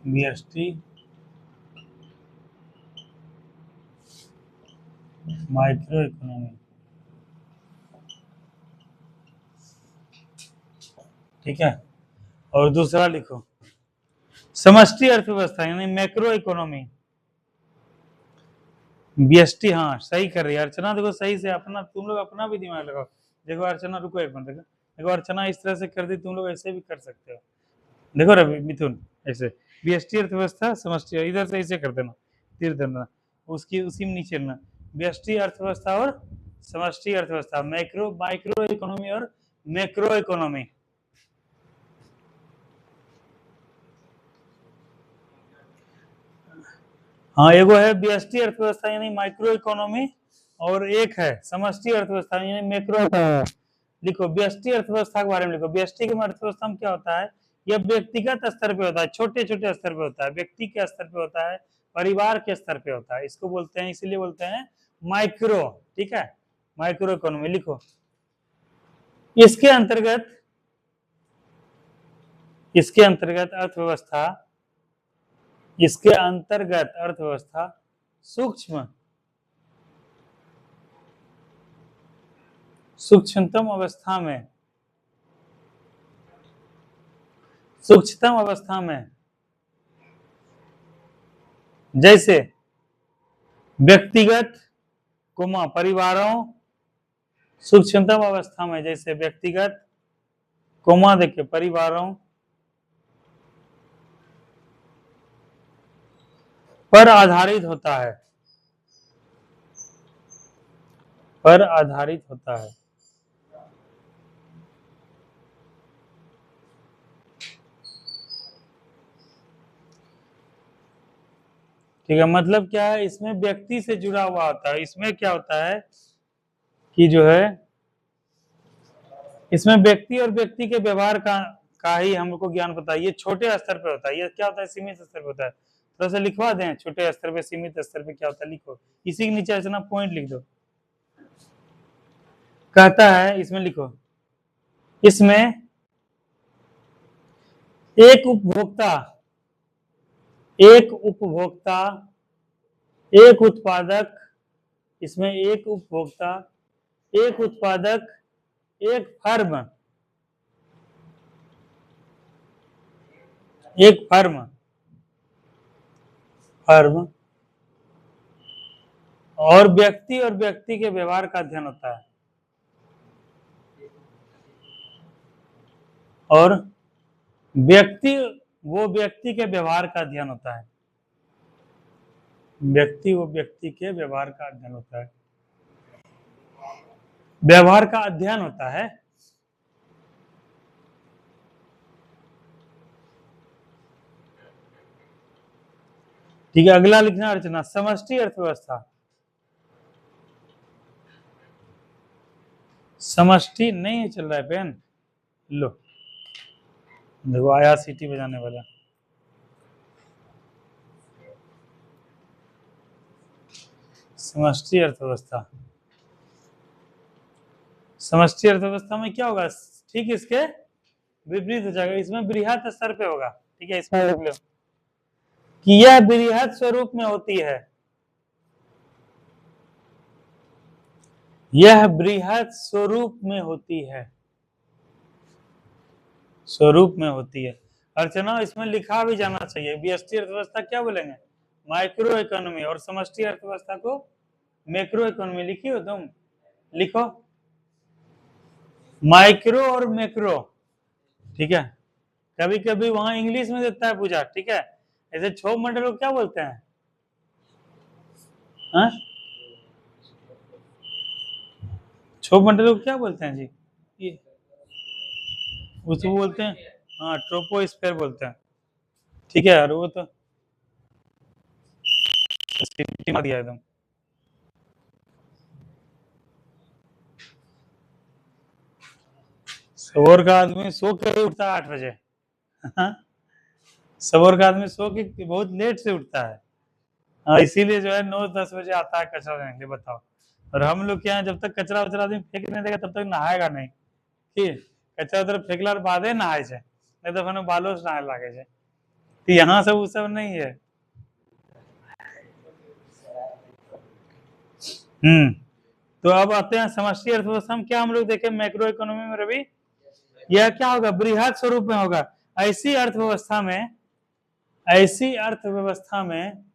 व्यष्टि माइक्रो इकोनॉमी। ठीक है, और दूसरा लिखो समष्टि अर्थव्यवस्था यानी मैक्रो इकोनॉमी। व्यष्टि, हाँ सही कर रही है अर्चना। देखो सही से अपना, तुम लोग अपना भी दिमाग लगाओ। देखो अर्चना, रुको एक मिनट, देखो देखो अर्चना इस तरह से कर दी, तुम लोग ऐसे भी कर सकते हो। देखो रवि, मिथुन, ऐसे व्यष्टि अर्थव्यवस्था, समष्टि, इधर से ऐसे कर देना, तीर देना, उसकी उसी में नीचे लेना। व्यष्टि अर्थव्यवस्था और समष्टि अर्थव्यवस्था, मैक्रो, माइक्रो इकोनॉमी और मैक्रो इकोनॉमी। हाँ, एगो है व्यष्टि अर्थव्यवस्था यानी माइक्रो इकोनॉमी, और एक है समष्टि अर्थव्यवस्था यानी मैक्रो इकोनॉमी। लिखो व्यष्टि अर्थव्यवस्था के बारे में लिखो। व्यष्टि के अर्थव्यवस्था में क्या होता है? यह व्यक्तिगत स्तर पे होता है, छोटे छोटे स्तर पे होता है, व्यक्ति के स्तर पे होता है, परिवार के स्तर पे होता है। इसको बोलते हैं, इसीलिए बोलते हैं माइक्रो। ठीक है, माइक्रो इकोनॉमी लिखो। इसके अंतर्गत, इसके अंतर्गत अर्थव्यवस्था, इसके अंतर्गत अर्थव्यवस्था सूक्ष्म, सूक्ष्मतम अवस्था में, सूक्ष्मतम अवस्था में, जैसे व्यक्तिगत, परिवारों, सूक्ष्मतम अवस्था में जैसे व्यक्तिगत, देखिए परिवारों पर आधारित होता है, पर आधारित होता है। ठीक है, मतलब क्या है, इसमें व्यक्ति से जुड़ा हुआ होता है। इसमें क्या होता है कि जो है, इसमें व्यक्ति और व्यक्ति के व्यवहार का ही हमको ज्ञान पता है। ये छोटे स्तर पे होता है। ये क्या होता है? सीमित स्तर पे होता है। थोड़ा सा लिखवा दें, छोटे स्तर पे, सीमित स्तर पे क्या होता है, लिखो। इसी के नीचे ऐसा पॉइंट लिख दो। कहता है इसमें लिखो, इसमें एक उपभोक्ता, एक उपभोक्ता, एक उत्पादक, इसमें एक उपभोक्ता, एक उत्पादक, एक फर्म, एक फर्म, फर्म और व्यक्ति के व्यवहार का अध्ययन होता है, और व्यक्ति के व्यवहार का अध्ययन होता है, व्यक्ति के व्यवहार का अध्ययन होता है, व्यवहार का अध्ययन होता है। ठीक है, अगला लिखना अर्चना, समष्टि अर्थव्यवस्था। समष्टि नहीं चल रहा है पेन, लो देखो आया सीटी बजाने वाला। समष्टि अर्थव्यवस्था, समष्टि अर्थव्यवस्था में क्या होगा, ठीक इसके विपरीत हो जाएगा, इसमें बृहत स्तर पे होगा। ठीक है, इसमें लिख लो कि यह बृहत स्वरूप में होती है, यह बृहत स्वरूप में होती है, स्वरूप में होती है। अर्चना इसमें लिखा भी जाना चाहिए, व्यष्टि अर्थव्यवस्था क्या बोलेंगे, माइक्रो इकोनॉमी, और समष्टि अर्थव्यवस्था को मैक्रो इकोनॉमी। लिखी हो तुम, लिखो माइक्रो और मैक्रो। ठीक है, कभी कभी वहां इंग्लिश में देता है पूजा। ठीक है, ऐसे छोप मंडल को क्या बोलते हैं, हाँ? छोप मंडल को क्या बोलते हैं जी, ये उसको बोलते हैं, हाँ ट्रोपोस्फेयर बोलते हैं। ठीक है यार, वो तो दिया एकदम। सबोर का आदमी सो के ही उठता है 8 बजे। सबोर का आदमी सो के बहुत लेट से उठता है, हाँ, इसीलिए जो है 9-10 बजे आता है कचरा लेने के लिए, बताओ। और हम लोग क्या है, जब तक कचरा वचरा आदमी फेंक नहीं देगा तब तक नहाएगा नहीं। ठीक, कचरा उधर फेंकला बादे नहाय छे, नहीं तो फिर बालो से नहाए लागे छे। तो यहाँ सब वो सब नहीं है। तो अब आते हैं समष्टि अर्थव्यवस्था में, क्या हम लोग देखें मैक्रो इकोनॉमी में रवि, यह क्या होगा, बृहत स्वरूप में होगा। ऐसी अर्थव्यवस्था में, ऐसी अर्थव्यवस्था में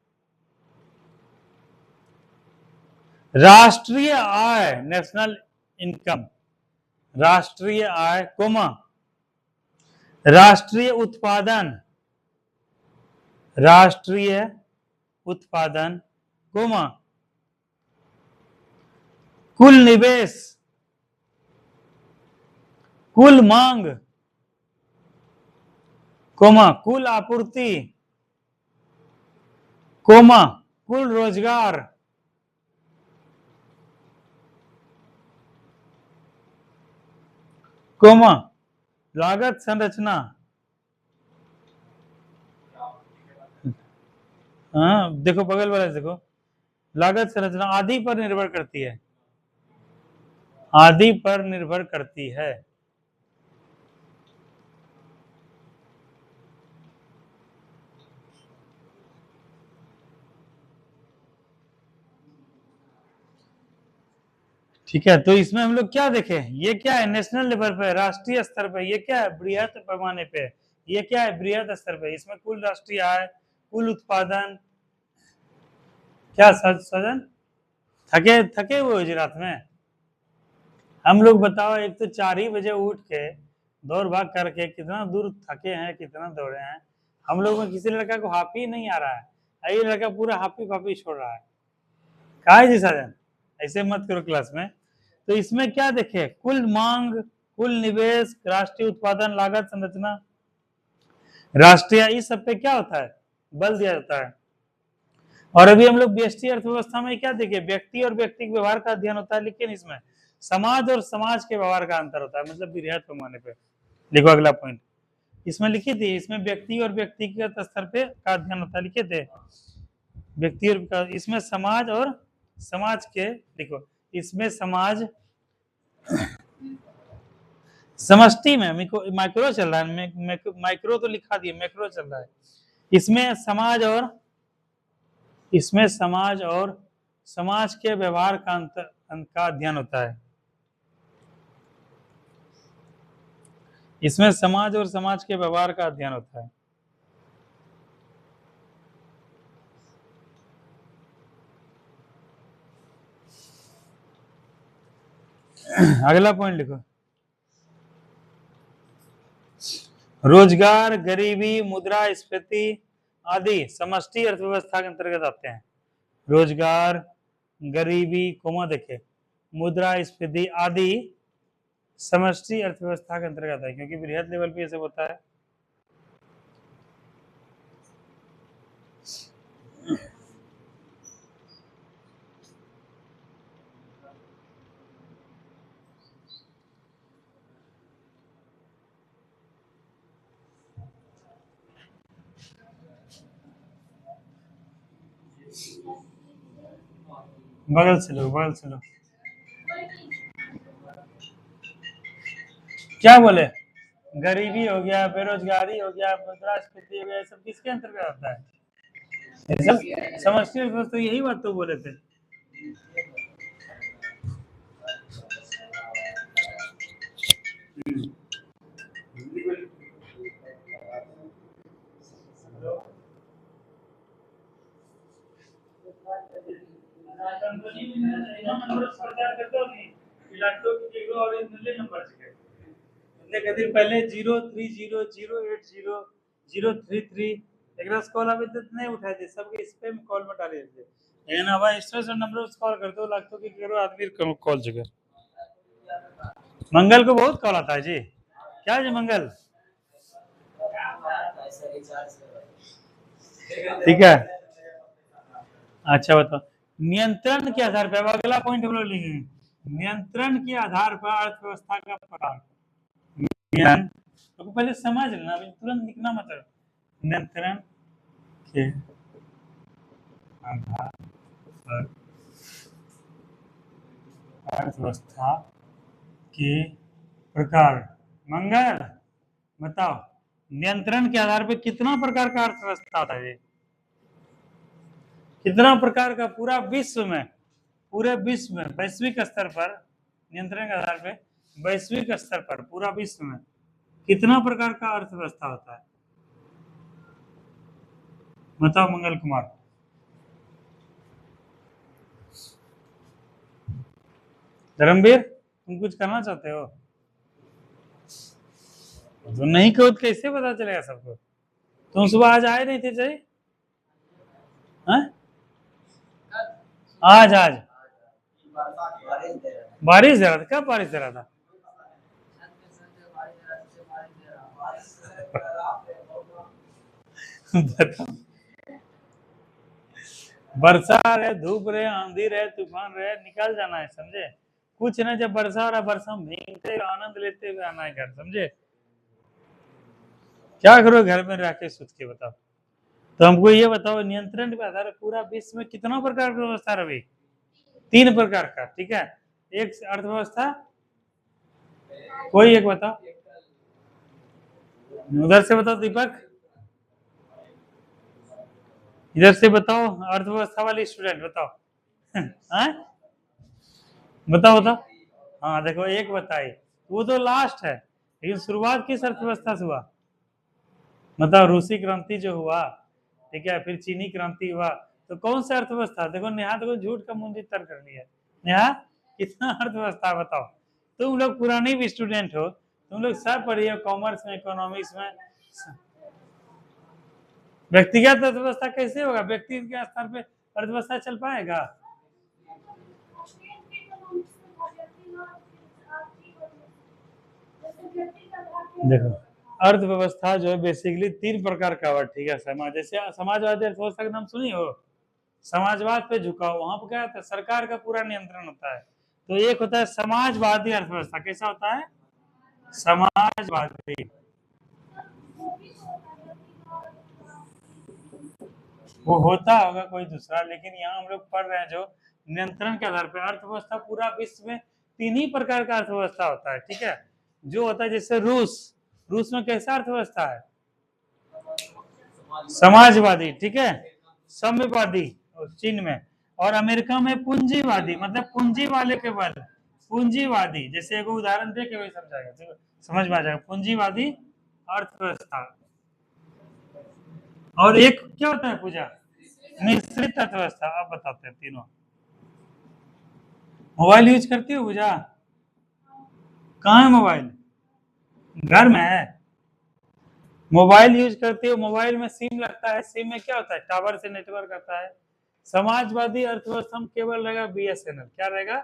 राष्ट्रीय आय, नेशनल इनकम, राष्ट्रीय आय, कोमा राष्ट्रीय उत्पादन, राष्ट्रीय उत्पादन, कोमा कुल निवेश, कुल मांग, कोमा कुल आपूर्ति, कोमा कुल रोजगार, कोमा लागत संरचना, हाँ देखो बगल वाला देखो, लागत संरचना आदि पर निर्भर करती है, आदि पर निर्भर करती है। ठीक है, तो इसमें हम लोग क्या देखें, ये क्या है नेशनल लेवल पे, राष्ट्रीय स्तर पे, ये क्या है बृहत पैमाने पे, ये क्या है बृहत स्तर पे। इसमें कुल राष्ट्रीय आय, कुल उत्पादन, क्या सजन थके थके हुए हो रात में, हम लोग बताओ, एक तो 4 ही बजे उठ के दौड़ भाग करके कितना दूर थके हैं, कितना दौड़े हैं। हम लोग में किसी लड़का को हाफी नहीं आ रहा है, ये लड़का पूरा हाफी फाफी छोड़ रहा है। कहा है जी सजन, ऐसे मत करो क्लास में। तो इसमें क्या देखे, कुल मांग, कुल निवेश, राष्ट्रीय उत्पादन, लागत संरचना, राष्ट्रीय, इस सब पे क्या होता है, बल दिया जाता है। और अभी हम लोग व्यष्टि अर्थव्यवस्था में क्या देखे, व्यक्ति और व्यक्ति के व्यवहार का अध्ययन होता है, लेकिन इसमें समाज और समाज के व्यवहार का अंतर होता है, मतलब बृहत पैमाने पे। देखो अगला पॉइंट इसमें लिखी थी, इसमें व्यक्ति और व्यक्तिगत स्तर पे का अध्ययन होता है, लिखे थे व्यक्ति और, इसमें समाज और समाज के, देखो इसमें समाज, समष्टि में माइक्रो चल रहा है, माइक्रो तो लिखा दिया, मैक्रो चल रहा है। इसमें समाज और, इसमें समाज और समाज के व्यवहार का अंतर का अध्ययन होता है। इसमें समाज और समाज के व्यवहार का अध्ययन होता है। अगला पॉइंट लिखो, रोजगार, गरीबी, मुद्रास्फीति आदि समष्टि अर्थव्यवस्था के अंतर्गत आते हैं। रोजगार, गरीबी, कोमा देखे, मुद्रास्फीति आदि समष्टि अर्थव्यवस्था के अंतर्गत है, क्योंकि बृहद लेवल पे ये सब होता है। बगल से लो, बगल से लो। क्या बोले? गरीबी हो गया, बेरोजगारी हो गया, मुद्रास्फीति हो गया, सब किसके अंतर्गत आता है? समष्टि अर्थव्यवस्था, यही बात तो बोले थे। पहले 030080033 एकरा कॉल अभी तक नहीं उठाए थे, सबके स्पैम कॉल में डाले थे। लेकिन अब स्ट्रेस नंबर कॉल कर दो, लगता कि करो आदमी कॉल जगह। मंगल को बहुत कॉल आता है जी। क्या जी मंगल? ठीक है, अच्छा बताओ, नियंत्रण के आधार पर, अगला पॉइंट हम लोग लिखेंगे, नियंत्रण के आधार पर अर्थव्यवस्था का प्रकार। तो पहले समझ लेना, अभी तुरंत लिखना मत। नियंत्रण के आधार पर अर्थव्यवस्था के प्रकार। मंगल बताओ, नियंत्रण के आधार पर कितना प्रकार का अर्थव्यवस्था होता है? कितना प्रकार का? पूरा विश्व में, पूरे विश्व में, वैश्विक स्तर पर, नियंत्रण के आधार पर वैश्विक स्तर पर पूरा विश्व में कितना प्रकार का अर्थव्यवस्था होता है? बताओ मंगल कुमार। धर्मवीर, तुम कुछ करना चाहते हो? तो नहीं कहो तो कैसे पता चलेगा सबको? तुम सुबह आज आए नहीं थे सही? आज बारिश दे रहा था? कब बारिश दे रहा था? वर्षा रहे, धूप रहे, आंधी रहे, तूफान रहे, निकल जाना है, समझे? कुछ ना, जब वर्षा हो रहा है, वर्षा में भीगते आनंद लेते हुए आना है घर, समझे? क्या करो घर में रह के सोच के बताओ। तो हमको ये बताओ, नियंत्रण के आधार पूरा विश्व में कितना प्रकार की व्यवस्था रवि? 3 प्रकार का, ठीक है। एक अर्थव्यवस्था, कोई एक बताओ, उधर से बताओ दीपक, इधर से बताओ, अर्थव्यवस्था वाली स्टूडेंट बताओ। बताओ बताओ। हाँ देखो, एक बताई, वो तो लास्ट है, लेकिन शुरुआत किस अर्थव्यवस्था से हुआ? मतलब रूसी क्रांति जो हुआ, ठीक है, फिर चीनी क्रांति हुआ, तो कौन सा अर्थव्यवस्था? देखो नेहा, देखो झूठ का मुंडी तर कर लिया। नेहा, कितना अर्थव्यवस्था बताओ? तुम लोग पुरानी भी स्टूडेंट हो, तुम लोग सब पढ़ी हो, कॉमर्स में, इकोनॉमिक्स में। व्यक्तिगत अर्थव्यवस्था कैसे होगा? व्यक्ति के स्तर पे अर्थव्यवस्था चल पाएगा? देखो, अर्थव्यवस्था जो है बेसिकली 3 प्रकार का हुआ, ठीक है। समाज, जैसे समाजवादी अर्थव्यवस्था का नाम सुनी हो, समाजवाद पे झुकाव, वहां पर क्या होता है? सरकार का पूरा नियंत्रण होता है। तो एक होता है समाजवादी अर्थव्यवस्था, कैसा होता है? समाजवादी, वो होता होगा कोई दूसरा, लेकिन यहाँ हम लोग पढ़ रहे हैं जो नियंत्रण के आधार पर अर्थव्यवस्था, पूरा विश्व में 3 ही प्रकार का अर्थव्यवस्था होता है, ठीक है। जो होता है जैसे रूस में कैसा अर्थव्यवस्था है? समाजवादी, ठीक है, साम्यवादी चीन में, और अमेरिका में पूंजीवादी, मतलब पूंजी वाले के बल, पूंजीवादी। जैसे एगो उदाहरण दे के वही समझाएगा, समझ में आ जाएगा, पूंजीवादी अर्थव्यवस्था। और एक क्या होता है पूजा, मिश्रित अर्थव्यवस्था। आप बताते हैं तीनों। मोबाइल यूज करती हो पूजा? कहाँ है मोबाइल? घर में है। मोबाइल यूज करती हो, मोबाइल में सिम लगता है, सिम में क्या होता है, टावर से नेटवर्क आता है। समाजवादी अर्थव्यवस्था में केवल रहेगा BSNL, क्या रहेगा,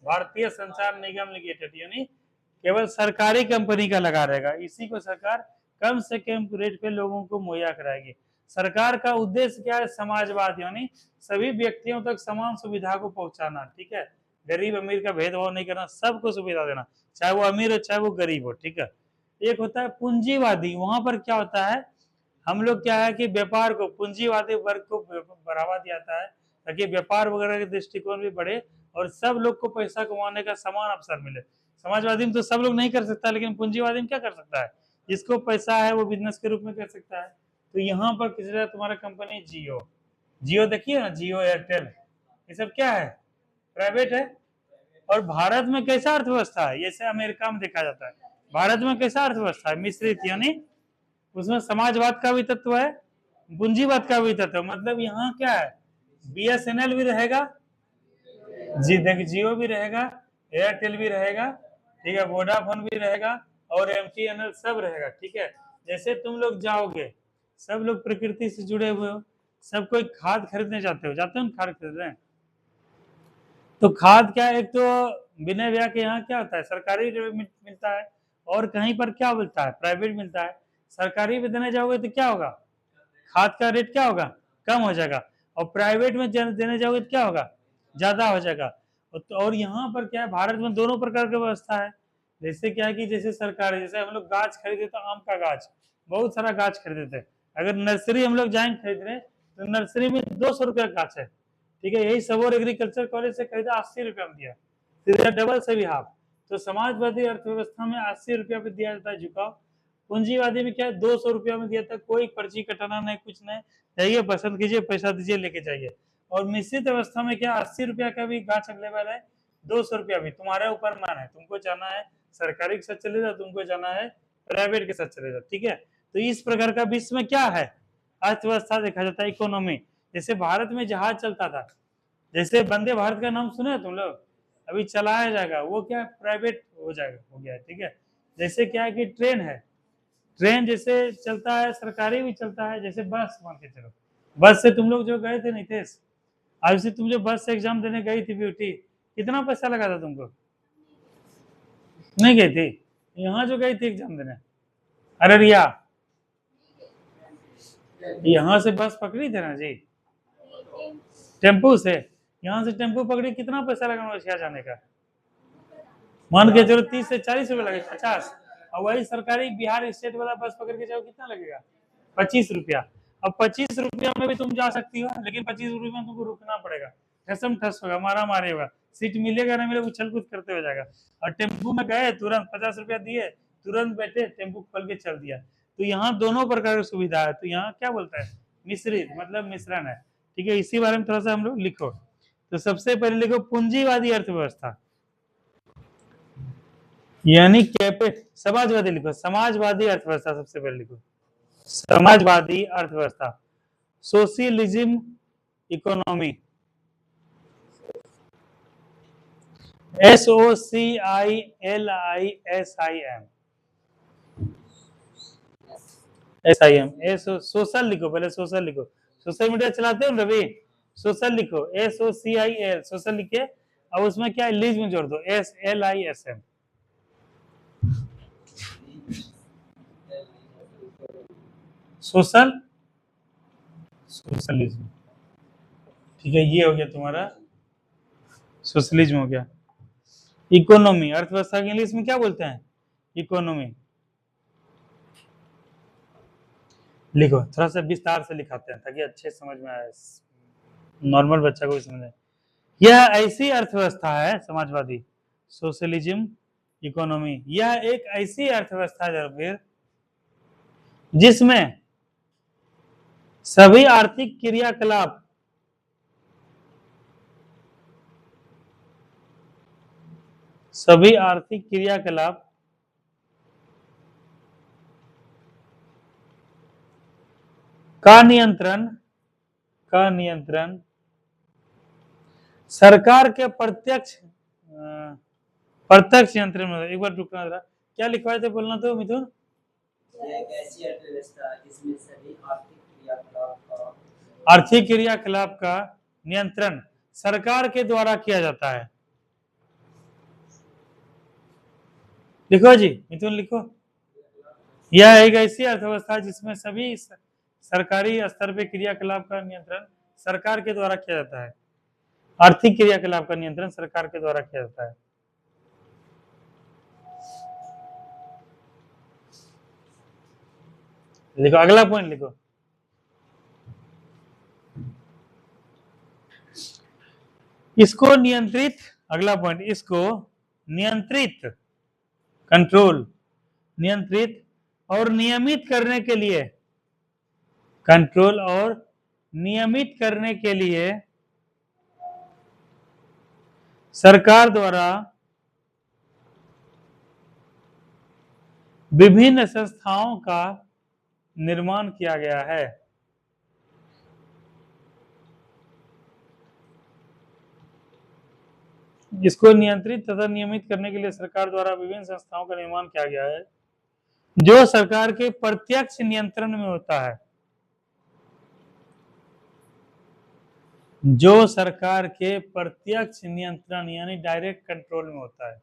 भारतीय संचार निगम लिमिटेड, यानी केवल सरकारी कंपनी का लगा रहेगा। इसी को सरकार कम से कम रेट पे लोगों को मुहैया कराएगी। सरकार का उद्देश्य क्या है, समाजवाद, यानी सभी व्यक्तियों तक समान सुविधा को पहुंचाना, ठीक है, गरीब अमीर का भेदभाव नहीं करना, सबको सुविधा देना, चाहे वो अमीर हो चाहे वो गरीब हो, ठीक है। एक होता है पूंजीवादी, वहां पर क्या होता है, हम लोग क्या है कि व्यापार को, पूंजीवादी वर्ग को बढ़ावा दिया जाता है ताकि व्यापार वगैरह के दृष्टिकोण भी बढ़े और सब लोग को पैसा कमाने का समान अवसर मिले। समाजवादी में तो सब लोग नहीं कर सकता, लेकिन पूंजीवादी में क्या कर सकता है, जिसको पैसा है वो बिजनेस के रूप में कर सकता है। तो यहाँ पर किसी तरह तुम्हारा कंपनी जियो, जियो देखिए ना, जियो एयरटेल, ये सब क्या है, प्राइवेट है। और भारत में कैसा अर्थव्यवस्था है, जैसे अमेरिका में देखा जाता है, भारत में कैसा अर्थव्यवस्था है, मिश्रित, यानी उसमें समाजवाद का भी तत्व है, पूंजीवाद का भी तत्व। मतलब यहाँ क्या है, BSNL भी रहेगा, जी देख, जियो भी रहेगा, एयरटेल भी रहेगा, ठीक है, वोडाफोन भी रहेगा और MTNL सब रहेगा, ठीक है। जैसे तुम लोग जाओगे, सब लोग प्रकृति से जुड़े हुए हो, सब कोई खाद खरीदने जाते हो, जाते हो खाद खरीदने, तो खाद क्या है, एक तो विनय भैया के यहाँ क्या होता है, सरकारी मिलता है, और कहीं पर क्या मिलता है, प्राइवेट मिलता है। सरकारी में देने जाओगे तो क्या होगा, खाद का रेट क्या होगा, कम हो जाएगा, और प्राइवेट में देने जाओगे तो क्या होगा, ज्यादा हो जाएगा। और यहाँ पर क्या है, भारत में दोनों प्रकार की व्यवस्था है। जैसे क्या है कि जैसे सरकार, जैसे हम लोग गाछ खरीदे तो आम का गाछ, बहुत सारा गाछ खरीदे थे, अगर नर्सरी हम लोग जाएंगे खरीदने तो नर्सरी में 200 रुपया गाछ है, ठीक है। यही सबौर एग्रीकल्चर कॉलेज से खरीदा 80 रुपया में दिया, सीधा डबल से भी हाफ। तो समाजवादी अर्थव्यवस्था में 80 रुपया पे दिया जाता है झुकाव। पूंजीवादी में क्या है, 200 रुपया में दिया था, कोई पर्ची कटाना नहीं, कुछ नहीं, जाइए पसंद कीजिए, पैसा दीजिए, लेके जाइए। और मिश्रित अवस्था में क्या, 80 रुपया का भी गाछ अवेलेबल है, 200 रुपया भी, तुम्हारे ऊपर मान है, तुमको जाना है सरकारी के साथ चले जाओ, तुमको जाना है प्राइवेट के साथ चले जाओ, ठीक है। तो इस प्रकार का विश्व में क्या है, अर्थव्यवस्था देखा जाता है, इकोनॉमी। जैसे भारत में जहाज चलता था, जैसे वंदे भारत का नाम सुना है तुम लोग, अभी चलाया जाएगा, वो क्या प्राइवेट हो जाएगा, हो गया, ठीक है। जैसे क्या है कि ट्रेन है, ट्रेन जैसे चलता है, सरकारी भी चलता है, जैसे बस मान के चलो, बस से तुम लोग जो गए थे नितेश, आज से तुम जो बस से एग्जाम देने गई थी ब्यूटी, कितना पैसा लगा था तुमको, नहीं गई थी, यहाँ जो गई थी एग्जाम देने अररिया, यहाँ से बस पकड़ी थी ना जी, टेम्पू से, यहाँ से टेम्पू पकड़ी, कितना पैसा लगा यहाँ जाने का, मान के चलो 30 से 40 रुपए लगे, 50। और वही सरकारी बिहार स्टेट वाला बस पकड़ के जाओ कितना लगेगा, 25 रुपया। अब 25 रुपया में भी तुम जा सकती हो, लेकिन 25 रुपये में तुमको रुकना पड़ेगा, ठसम ठस होगा, मारा मारी होगा, सीट मिलेगा ना मिले, उछल कूद करते हो जाएगा। और टेम्पू में गए, तुरंत 50 रुपया दिए, तुरंत बैठे, टेम्पू खोल के चल दिया। तो यहाँ दोनों प्रकार की सुविधा है। तो यहाँ क्या बोलता है, मिश्रित, मतलब मिश्रण है, ठीक है। इसी बारे में थोड़ा सा हम लोग लिखो। तो सबसे पहले लिखो पूंजीवादी अर्थव्यवस्था, यानी समाजवादी लिखो, समाजवादी अर्थव्यवस्था सबसे पहले लिखो, समाजवादी अर्थव्यवस्था, सोशलिज्म इकोनॉमी, SOCILISIM, सोशल लिखो, पहले सोशल लिखो, सोशल मीडिया चलाते हो रवि, सोशल लिखो, SOCIL, सोशल लिखे, अब उसमें क्या लिज्म जोड़ दो, SLISM, सोशल, सोशलिज्म, ठीक है। ये हो गया तुम्हारा सोशलिज्म हो गया। इकोनॉमी, अर्थव्यवस्था के इंग्लिश में क्या बोलते हैं, इकोनॉमी, लिखो, थोड़ा सा विस्तार से लिखाते हैं ताकि अच्छे समझ में आए, नॉर्मल बच्चा को भी समझ आए। यह ऐसी अर्थव्यवस्था है, समाजवादी, सोशलिज्म इकोनॉमी, यह एक ऐसी अर्थव्यवस्था है जिसमें सभी आर्थिक क्रियाकलाप का नियंत्रण सरकार के प्रत्यक्ष नियंत्रण में। एक बार रुकना जरा, क्या लिखवाए थे बोलना तो मिथुन? एक ऐसी अर्थव्यवस्था जिसमें सभी आर्थिक क्रियाकलाप का नियंत्रण सरकार के द्वारा किया जाता है। लिखो जी, मिथुन लिखो। यह एक ऐसी अर्थव्यवस्था जिसमें सभी सरकारी स्तर पे क्रियाकलाप का नियंत्रण सरकार के द्वारा किया जाता है। आर्थिक क्रियाकलाप का नियंत्रण सरकार के द्वारा किया जाता है। लिखो अगला पॉइंट लिखो। इसको नियंत्रित, अगला पॉइंट, इसको नियंत्रित, कंट्रोल, नियंत्रित और नियमित करने के लिए, कंट्रोल और नियमित करने के लिए सरकार द्वारा विभिन्न संस्थाओं का निर्माण किया गया है। इसको नियंत्रित तथा नियमित करने के लिए सरकार द्वारा विभिन्न संस्थाओं का निर्माण किया गया है जो सरकार के प्रत्यक्ष नियंत्रण में होता है, जो सरकार के प्रत्यक्ष नियंत्रण यानी डायरेक्ट कंट्रोल में होता है।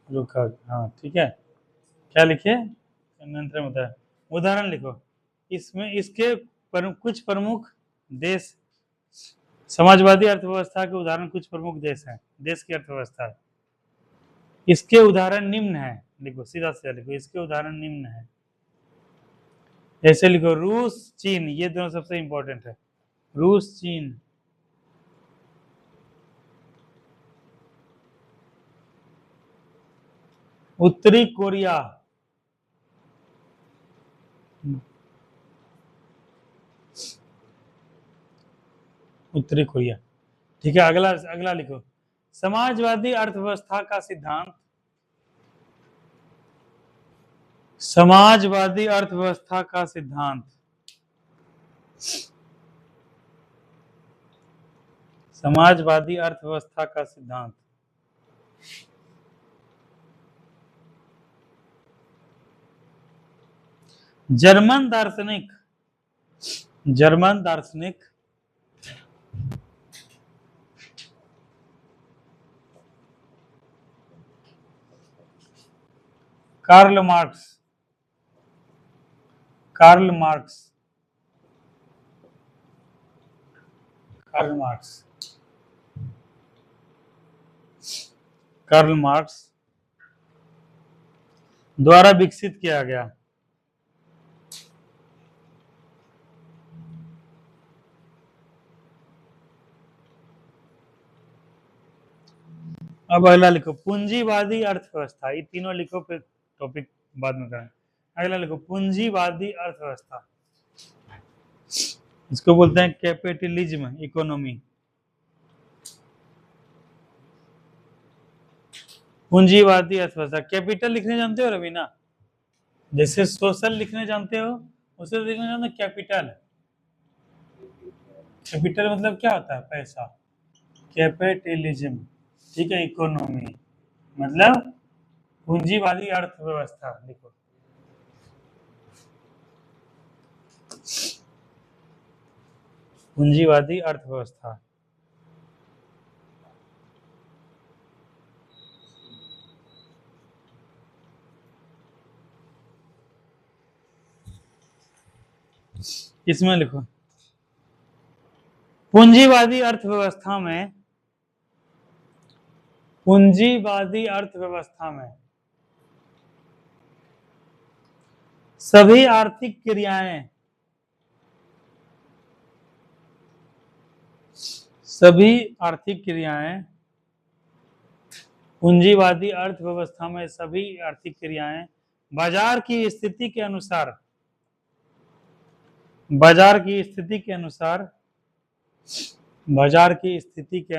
रुका, हाँ ठीक है, क्या लिखे? नियंत्रण होता है। उदाहरण लिखो, इसमें इसके कुछ प्रमुख देश, समाजवादी अर्थव्यवस्था के उदाहरण कुछ प्रमुख देश हैं, देश की अर्थव्यवस्था। इसके उदाहरण निम्न है, लिखो सीधा सीधा लिखो, इसके उदाहरण निम्न है। जैसे लिखो रूस चीन, ये दोनों सबसे इंपॉर्टेंट है। रूस चीन, उत्तरी कोरिया, उत्तरी कोरिया, ठीक है। अगला अगला लिखो, समाजवादी अर्थव्यवस्था का सिद्धांत, समाजवादी अर्थव्यवस्था का सिद्धांत, समाजवादी अर्थव्यवस्था का सिद्धांत जर्मन दार्शनिक कार्ल मार्क्स द्वारा विकसित किया गया। अब अगला लिखो, पूंजीवादी अर्थव्यवस्था। ये तीनों लिखो, फिर टॉपिक बाद में करें। अगला लिखो, पूंजीवादी अर्थव्यवस्था, इसको बोलते हैं कैपिटलिज्म इकोनॉमी। पूंजीवादी अर्थव्यवस्था, कैपिटल लिखने जानते हो रवीना? जैसे सोशल लिखने जानते हो, उसे लिखने जानते हो कैपिटल। कैपिटल मतलब क्या होता है? पैसा। कैपिटलिज्म, ठीक है। इकोनॉमी मतलब पूंजीवादी अर्थव्यवस्था, लिखो। पूंजीवादी अर्थव्यवस्था, इसमें लिखो, पूंजीवादी अर्थव्यवस्था में सभी आर्थिक क्रियाएं पूंजीवादी अर्थव्यवस्था में सभी आर्थिक क्रियाएं बाजार की स्थिति के अनुसार बाजार की स्थिति के अनुसार बाजार की स्थिति के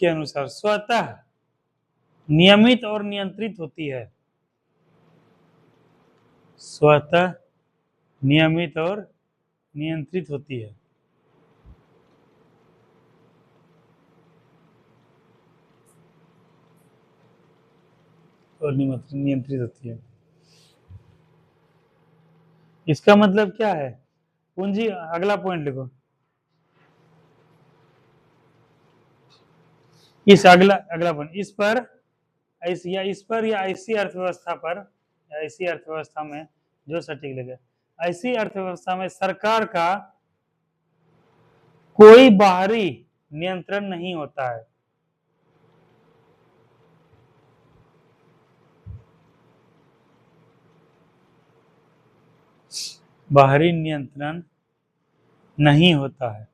अनुसार स्वतः नियमित और नियंत्रित होती है। स्वतः नियमित और नियंत्रित होती है। और नियंत्रित होती है। इसका मतलब क्या है? पूंजी, अगला पॉइंट लिखो। इस अगला पॉइंट, इस पर या ऐसी अर्थव्यवस्था में जो सटीक लगे, ऐसी अर्थव्यवस्था में सरकार का कोई बाहरी नियंत्रण नहीं होता है। बाहरी नियंत्रण नहीं होता है।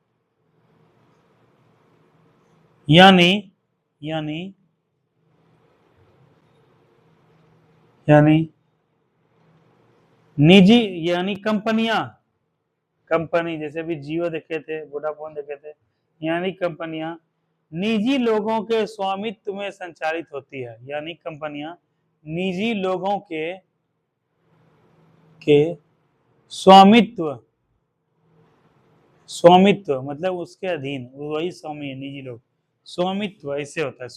यानी निजी, यानी कंपनी जैसे भी जियो देखे थे, वोडाफोन देखे थे, यानी कंपनियां निजी लोगों के स्वामित्व में संचालित होती है। यानी कंपनियां निजी लोगों के स्वामित्व मतलब उसके अधीन, वही स्वामी है, निजी लोग। स्वामित्व ऐसे होता है,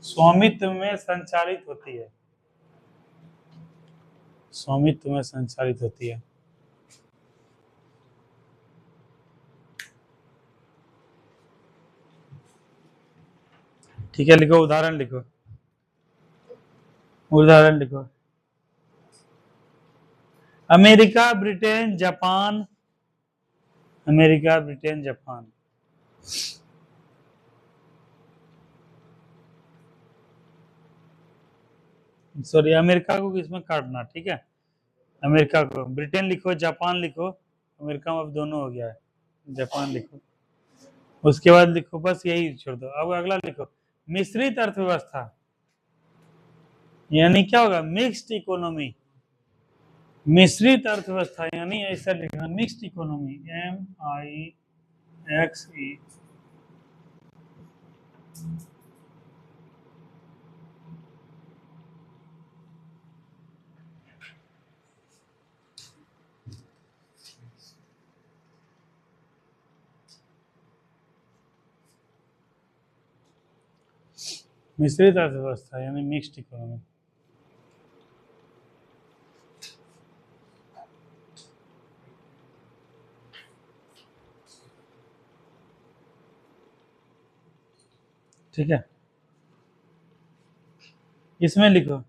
स्वामित्व में संचालित होती है। स्वामित्व में संचालित होती है। ठीक है, लिखो, उदाहरण लिखो। America, Britain, Japan. Sorry, America को किसमें काटना, ठीक है। अमेरिका को, ब्रिटेन लिखो, जापान लिखो, अमेरिका में अब दोनों हो गया है, जापान लिखो। उसके बाद लिखो, बस यही छोड़ दो। अब अगला लिखो, मिश्रित अर्थव्यवस्था, यानी क्या होगा? Mixed economy. मिश्रित अर्थव्यवस्था यानी ऐसा लिखना, मिक्स्ड इकोनॉमी, MIXE। मिश्रित अर्थव्यवस्था यानी मिक्स्ड इकोनॉमी। ठीक है, इसमें लिखो,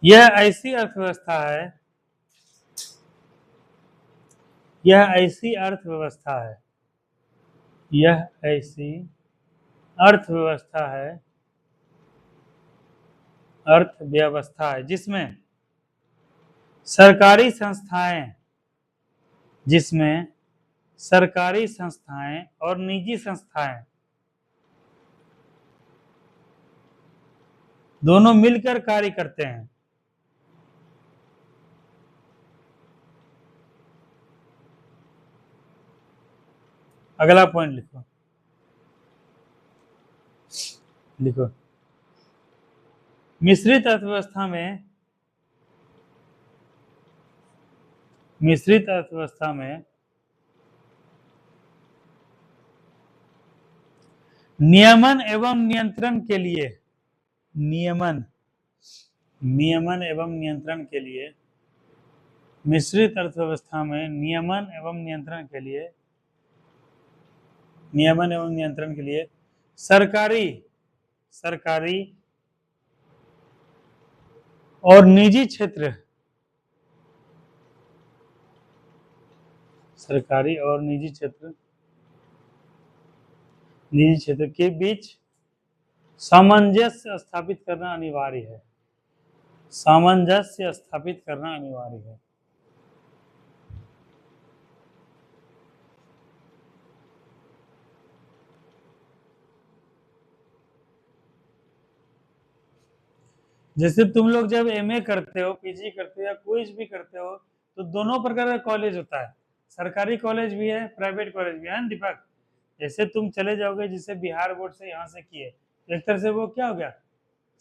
यह ऐसी अर्थव्यवस्था है, यह ऐसी अर्थव्यवस्था है जिसमें सरकारी संस्थाएं और निजी संस्थाएं दोनों मिलकर कार्य करते हैं। अगला पॉइंट लिखो, मिश्रित अर्थव्यवस्था में नियमन एवं नियंत्रण के लिए मिश्रित अर्थव्यवस्था में नियमन एवं नियंत्रण के लिए सरकारी और निजी क्षेत्र के बीच सामंजस्य स्थापित करना अनिवार्य है। जैसे तुम लोग जब एमए करते हो, पीजी करते हो या कोई भी करते हो, तो दोनों प्रकार का कॉलेज होता है, सरकारी कॉलेज भी है, प्राइवेट कॉलेज भी है ना दीपक। जैसे तुम चले जाओगे, जिसे बिहार बोर्ड से यहाँ से किए, तो एक तरह से वो क्या हो गया,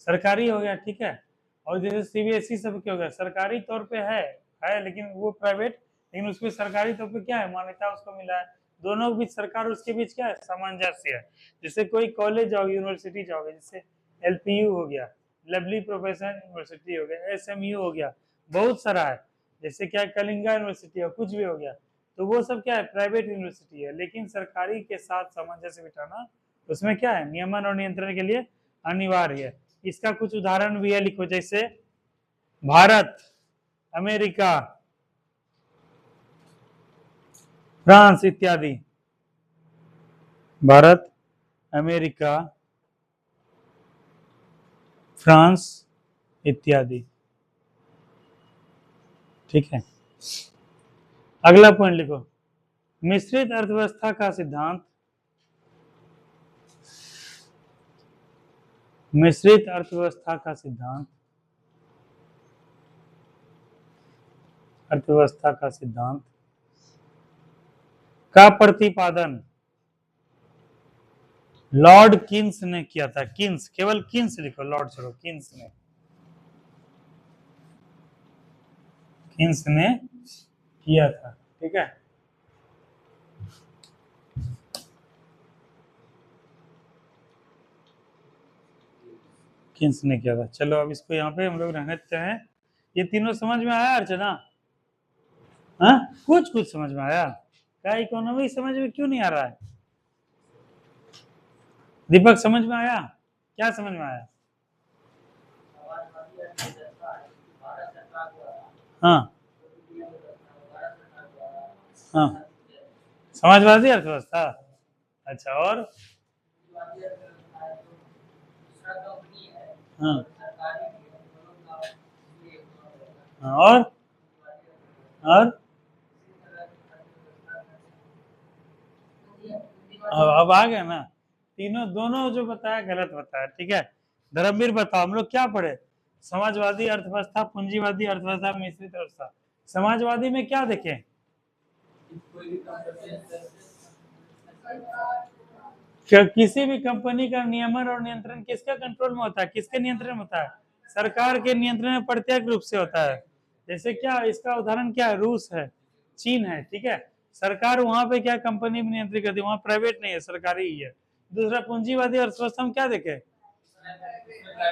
सरकारी हो गया, ठीक है। और जैसे सीबीएसई सब क्या हो गया, सरकारी तौर पे है लेकिन वो प्राइवेट, लेकिन उसमें सरकारी तौर पे क्या है, मान्यता उसको मिला है। दोनों के बीच सरकार, उसके बीच क्या है, सामंजस्य है। जैसे कोई कॉलेज जाओगे, यूनिवर्सिटी जाओगे, जैसे एलपीयू हो गया, लवली प्रोफेशनल यूनिवर्सिटी हो गया, एसएमयू हो गया, बहुत सारा है। जैसे क्या कलिंगा यूनिवर्सिटी हो, कुछ भी हो गया, तो वो सब क्या है, प्राइवेट यूनिवर्सिटी है, लेकिन सरकारी के साथ सामंजस्य बिठाना उसमें क्या है, नियमन और नियंत्रण के लिए अनिवार्य है। इसका कुछ उदाहरण भी है, लिखो, जैसे भारत, अमेरिका, फ्रांस इत्यादि। भारत, अमेरिका, फ्रांस इत्यादि, ठीक है। अगला पॉइंट लिखो, मिश्रित अर्थव्यवस्था का सिद्धांत, मिश्रित अर्थव्यवस्था का सिद्धांत, अर्थव्यवस्था का सिद्धांत का प्रतिपादन लॉर्ड किन्स ने किया था। किन्स, केवल किन्स लिखो, लॉर्ड छोड़ो, किन्स ने, किन्स ने किया था, ठीक है। किन्स ने किया था। चलो अब इसको यहाँ पे हम लोग रहने देते हैं। ये तीनों समझ में आया अर्चना? हाँ, कुछ कुछ समझ में आया, क्या इकोनॉमी समझ में क्यों नहीं आ रहा है? दीपक समझ में आया, क्या समझ में आया? हाँ हाँ, समाजवादी अर्थव्यवस्था, अच्छा, और हाँ हाँ, और अब आ गया ना, तीनों, दोनों जो बताया गलत बताया, ठीक है। धर्मवीर बताओ, हम लोग क्या पढ़े, समाजवादी अर्थव्यवस्था, पूंजीवादी अर्थव्यवस्था, मिश्रित अर्थव्यवस्था। समाजवादी में क्या देखें, किसी भी कंपनी का नियमन और नियंत्रण किसका कंट्रोल में होता है, किसके नियंत्रण में होता है, सरकार के नियंत्रण में प्रत्यक्ष रूप से होता है। जैसे क्या, इसका उदाहरण क्या है, रूस है, चीन है, ठीक है। सरकार वहां पे क्या कंपनी में नियंत्रित करती है, वहां प्राइवेट नहीं है, सरकारी ही है। दूसरा, पूंजीवादी अर्थव्यवस्था में क्या देखे,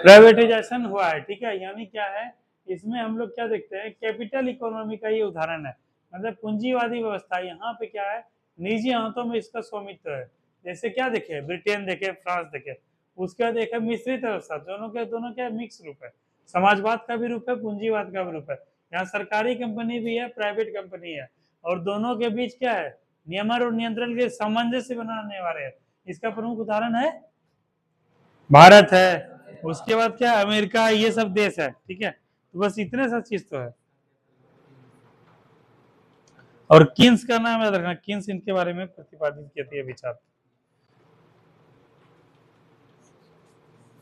प्राइवेटाइजेशन हुआ है, ठीक है। यानी क्या है, इसमें हम लोग क्या देखते हैं, कैपिटल इकोनॉमी का ये उदाहरण है। मतलब पूंजीवादी व्यवस्था, यहाँ पे क्या है, निजी हाथों में इसका स्वामित्व है। जैसे क्या देखे, ब्रिटेन देखे, फ्रांस देखे। उसके बाद देखा मिश्रित अवस्था, दोनों क्या मिक्स रूप है, समाजवाद का भी रूप है, पूंजीवाद का भी रूप है। यहाँ सरकारी कंपनी भी है, प्राइवेट कंपनी है, और दोनों के बीच क्या है, नियमन और नियंत्रण के सामंजस्य बनाने वाले हैं। इसका प्रमुख उदाहरण है भारत है, उसके बाद क्या, अमेरिका है, ये सब देश है, ठीक है। तो बस इतने सा चीज तो है। और किन्स का नाम याद रखना, किन्स इनके बारे में प्रतिपादित किए थे विचार।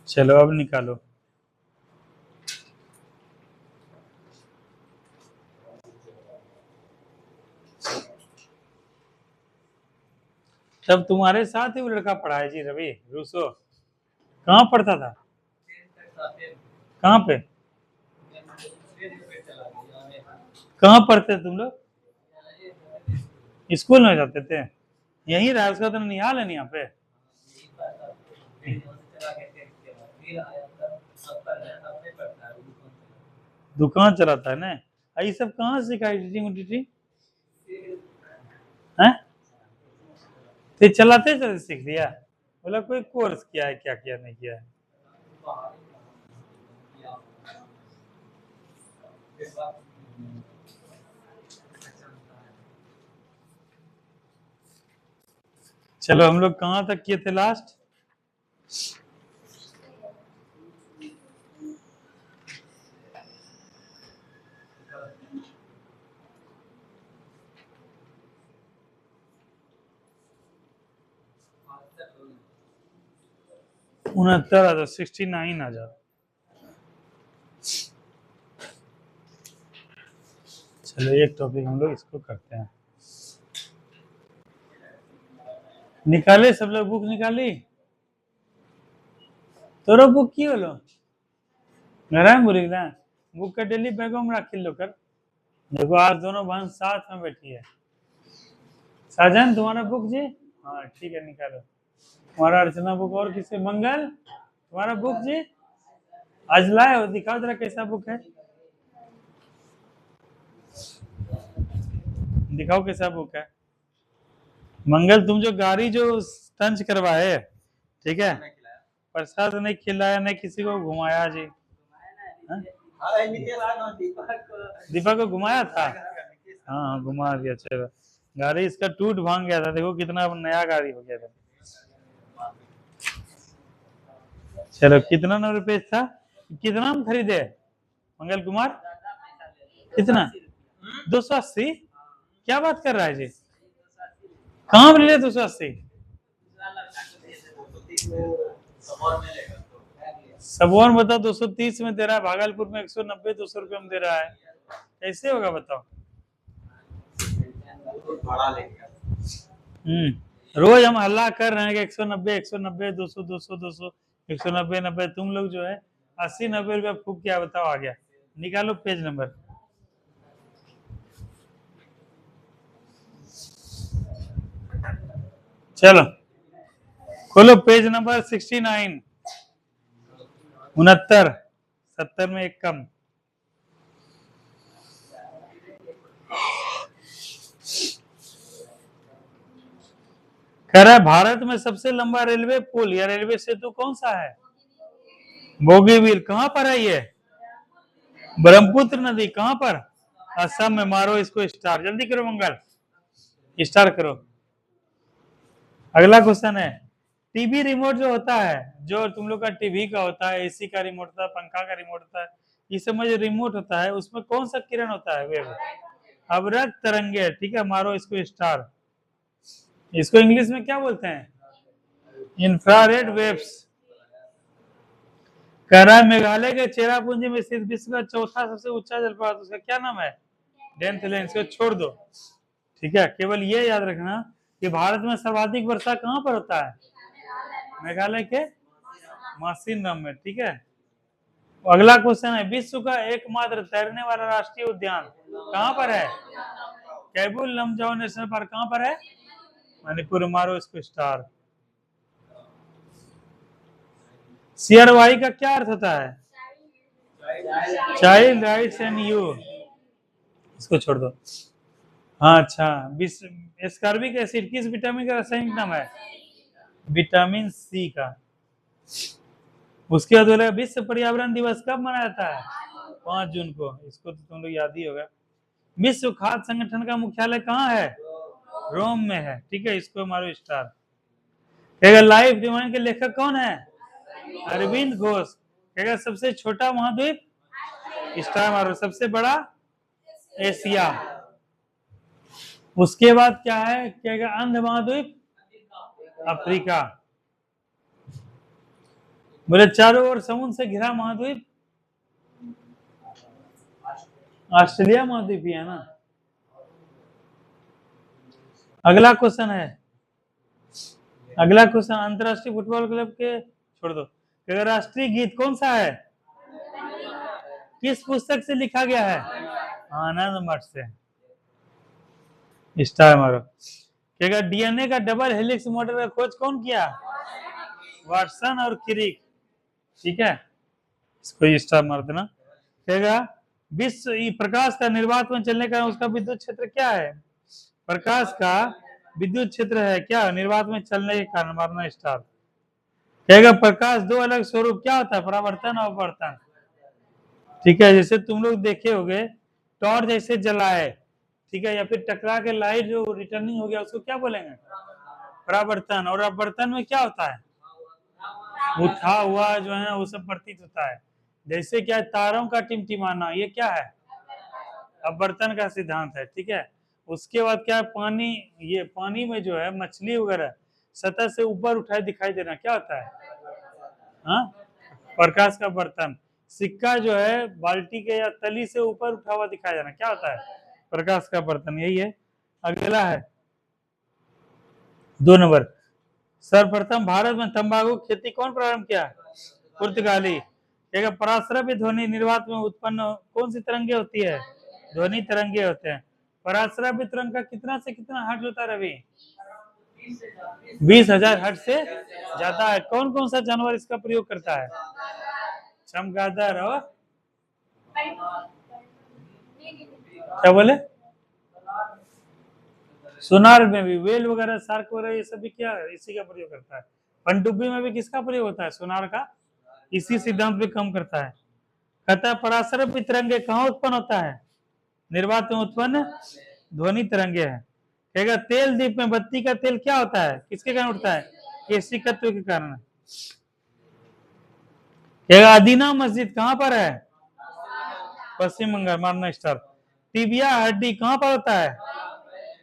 चलो अब निकालो, तब तुम्हारे साथ ही वो लड़का पढ़ा है जी, रवि रूसो, कहाँ पढ़ता था, कहाँ पे, कहाँ पढ़ते तुम लोग, स्कूल में जाते थे, यही रहा, उसका तो निहाल है यहाँ पे। दुकान चलाता है ना, ये सब कहाँ से सीखा, एडिटिंग उडिटिंग है, तो चलाते चलाते सीख लिया, बोला कोई कोर्स किया है, क्या किया नहीं किया है। चलो हम लोग कहाँ तक किए थे लास्ट, उनहत्तर आ जाओ, 69 आ जाओ। चलो एक टॉपिक हम लोग इसको करते हैं। निकाले सब लोग बुक निकाली? तोरो बुक की होलो नारायण बोली ना बुक का डेली बैगों में रख लो कर। देखो आज दोनों बहन साथ में बैठी है। साजन तुम्हारा बुक जी? हाँ ठीक है निकालो। तुम्हारा अर्चना बुक और किसे? मंगल तुम्हारा बुक जी आज लाए हो? दिखाओ जरा कैसा बुक है, दिखाओ कैसा बुक है। मंगल तुम जो गाड़ी जो तंज करवाए, ठीक है, प्रसाद नहीं खिलाया नहीं किसी को घुमाया जी? हाँ? दीपक को घुमाया था? हाँ घुमा दिया। चलो गाड़ी इसका टूट भांग गया था, देखो कितना नया गाड़ी हो गया था। चलो कितना नंबर पेज था? कितना हम खरीदे मंगल कुमार? कितना? 280? क्या बात कर रहा है जी? कहाँ मिले 280? सबोर बताओ 230 में दे रहा है, भागलपुर में 190 200 रुपये में दे रहा है, कैसे होगा बताओ? रोज हम हल्ला कर रहे हैं कि 190 190 200 200 200 190 90। तुम लोग जो है 80 90 रुपया फूक क्या बताओ आ गया। निकालो पेज नंबर। चलो खोलो पेज नंबर 69। 69 70 में एक कम। कह रहा है भारत में सबसे लंबा रेलवे पुल या रेलवे सेतु कौन सा है? बोगीबील। कहां पर है ये? ब्रह्मपुत्र नदी। कहां पर? असम में। मारो इसको स्टार, जल्दी करो मंगल, स्टार करो। अगला क्वेश्चन है टीवी रिमोट जो होता है, जो तुम लोग का टीवी का होता है, एसी का रिमोट होता है, पंखा का रिमोट होता है, इस समय जो रिमोट होता है उसमें कौन सा किरण होता है? वेव, अवरक्त तरंगे। ठीक है मारो इसको स्टार। इसको इंग्लिश में क्या बोलते हैं? Infrared waves. कह रहा है मेघालय के चेरापूंजी में स्थित विश्व का चौथा सबसे ऊंचा जलप्रपात, उसका क्या नाम है? डेंथ लेन। इसको छोड़ दो, ठीक है। केवल ये याद रखना कि भारत में सर्वाधिक वर्षा कहां पर होता है? मेघालय के मासिनराम में, ठीक है। अगला क्वेश्चन है विश्व का एकमात्र तैरने वाला राष्ट्रीय उद्यान कहां पर है? कैबुल लमजाओ नेशनल पार्क कहां पर है? मणिपुर। मारो इसको स्टार। सीआरवाई का क्या अर्थ होता है? Child rights and you. इसको छोड़ दो। हाँ अच्छा, एस्कॉर्बिक एसिड किस विटामिन का रासायनिक नाम है? विटामिन सी का। उसके बाद बोला विश्व पर्यावरण दिवस कब मनाया जाता है? 5 जून को। इसको तो तुम लोग याद ही होगा। विश्व खाद्य संगठन का मुख्यालय कहाँ है? रोम में है, ठीक है। इसको मारो स्टार। कहेगा लाइफ डिवाइन के लेखक कौन है? अरविंद घोष। कहेगा सबसे छोटा महाद्वीप? स्टार मारो। सबसे बड़ा? एशिया। उसके बाद क्या है? कहेगा अंध महाद्वीप? अफ्रीका। बोले चारों ओर समुद्र से घिरा महाद्वीप? ऑस्ट्रेलिया महाद्वीप ही है ना। अगला क्वेश्चन है, अगला क्वेश्चन अंतरराष्ट्रीय फुटबॉल क्लब के छोड़ दो। राष्ट्रीय गीत कौन सा है? किस पुस्तक से लिखा गया है? आनंद मठ से। स्टार मारो। कहेगा डीएनए का डबल हेलिक्स मॉडल का खोज कौन किया? वाटसन और क्रिक, ठीक है। इसको स्टार मार देना। कहेगा विश्व प्रकाश का निर्वात में चलने का उसका विद्युत क्षेत्र क्या है? प्रकाश का विद्युत क्षेत्र है क्या निर्वात में चलने के कारण? मारना स्टार। कहेगा प्रकाश दो अलग स्वरूप क्या होता है? परावर्तन और अपवर्तन, ठीक है। जैसे तुम लोग देखे होंगे टॉर्च जैसे जलाए, ठीक है, या फिर टकरा के लाइट जो रिटर्निंग हो गया उसको क्या बोलेंगे? परावर्तन। और अपवर्तन में क्या होता है? उठा हुआ जो है वो सब प्रतीत होता है। जैसे क्या तारों का टिमटिमाना, ये क्या है? अपवर्तन का सिद्धांत है, ठीक है। उसके बाद क्या है? पानी, ये पानी में जो है मछली वगैरह सतह से ऊपर उठाए दिखाई देना क्या होता है? हाँ, प्रकाश का बर्तन। सिक्का जो है बाल्टी के या तली से ऊपर उठा हुआ दिखाई देना क्या होता है? प्रकाश का बर्तन, यही है। अगला है 2 नंबर, सर्वप्रथम भारत में तंबाकू की खेती कौन प्रारंभ किया? पुर्तगाली। एक पराश्रव्य ध्वनि निर्वात में उत्पन्न कौन सी तरंगे होती है? ध्वनि तरंगे होते हैं। पराश्रव्य तरंग का कितना से कितना हर्ट्ज होता है रवि? 20,000 हर्ट्ज से ज्यादा है। कौन कौन सा जानवर इसका प्रयोग करता है? चमगादड़ और क्या बोले? सोनार में भी वेल वगैरह, शार्क वगैरह, ये सब भी क्या है? इसी का प्रयोग करता है। पनडुब्बी में भी किसका प्रयोग होता है? सोनार का। इसी सिद्धांत पे काम करता है। कहता है पराश्रव्य तरंगे कहाँ उत्पन्न होता है? निर्वात में उत्पन्न ध्वनि तरंगे है। कहेगा तेल दीप में बत्ती का तेल क्या होता है? किसके कारण उठता है? केशिकत्व के कारण। कहेगा अदीना मस्जिद कहाँ पर है? पश्चिम बंगाल, मारना स्टार। टिबिया हड्डी कहाँ पर होता है?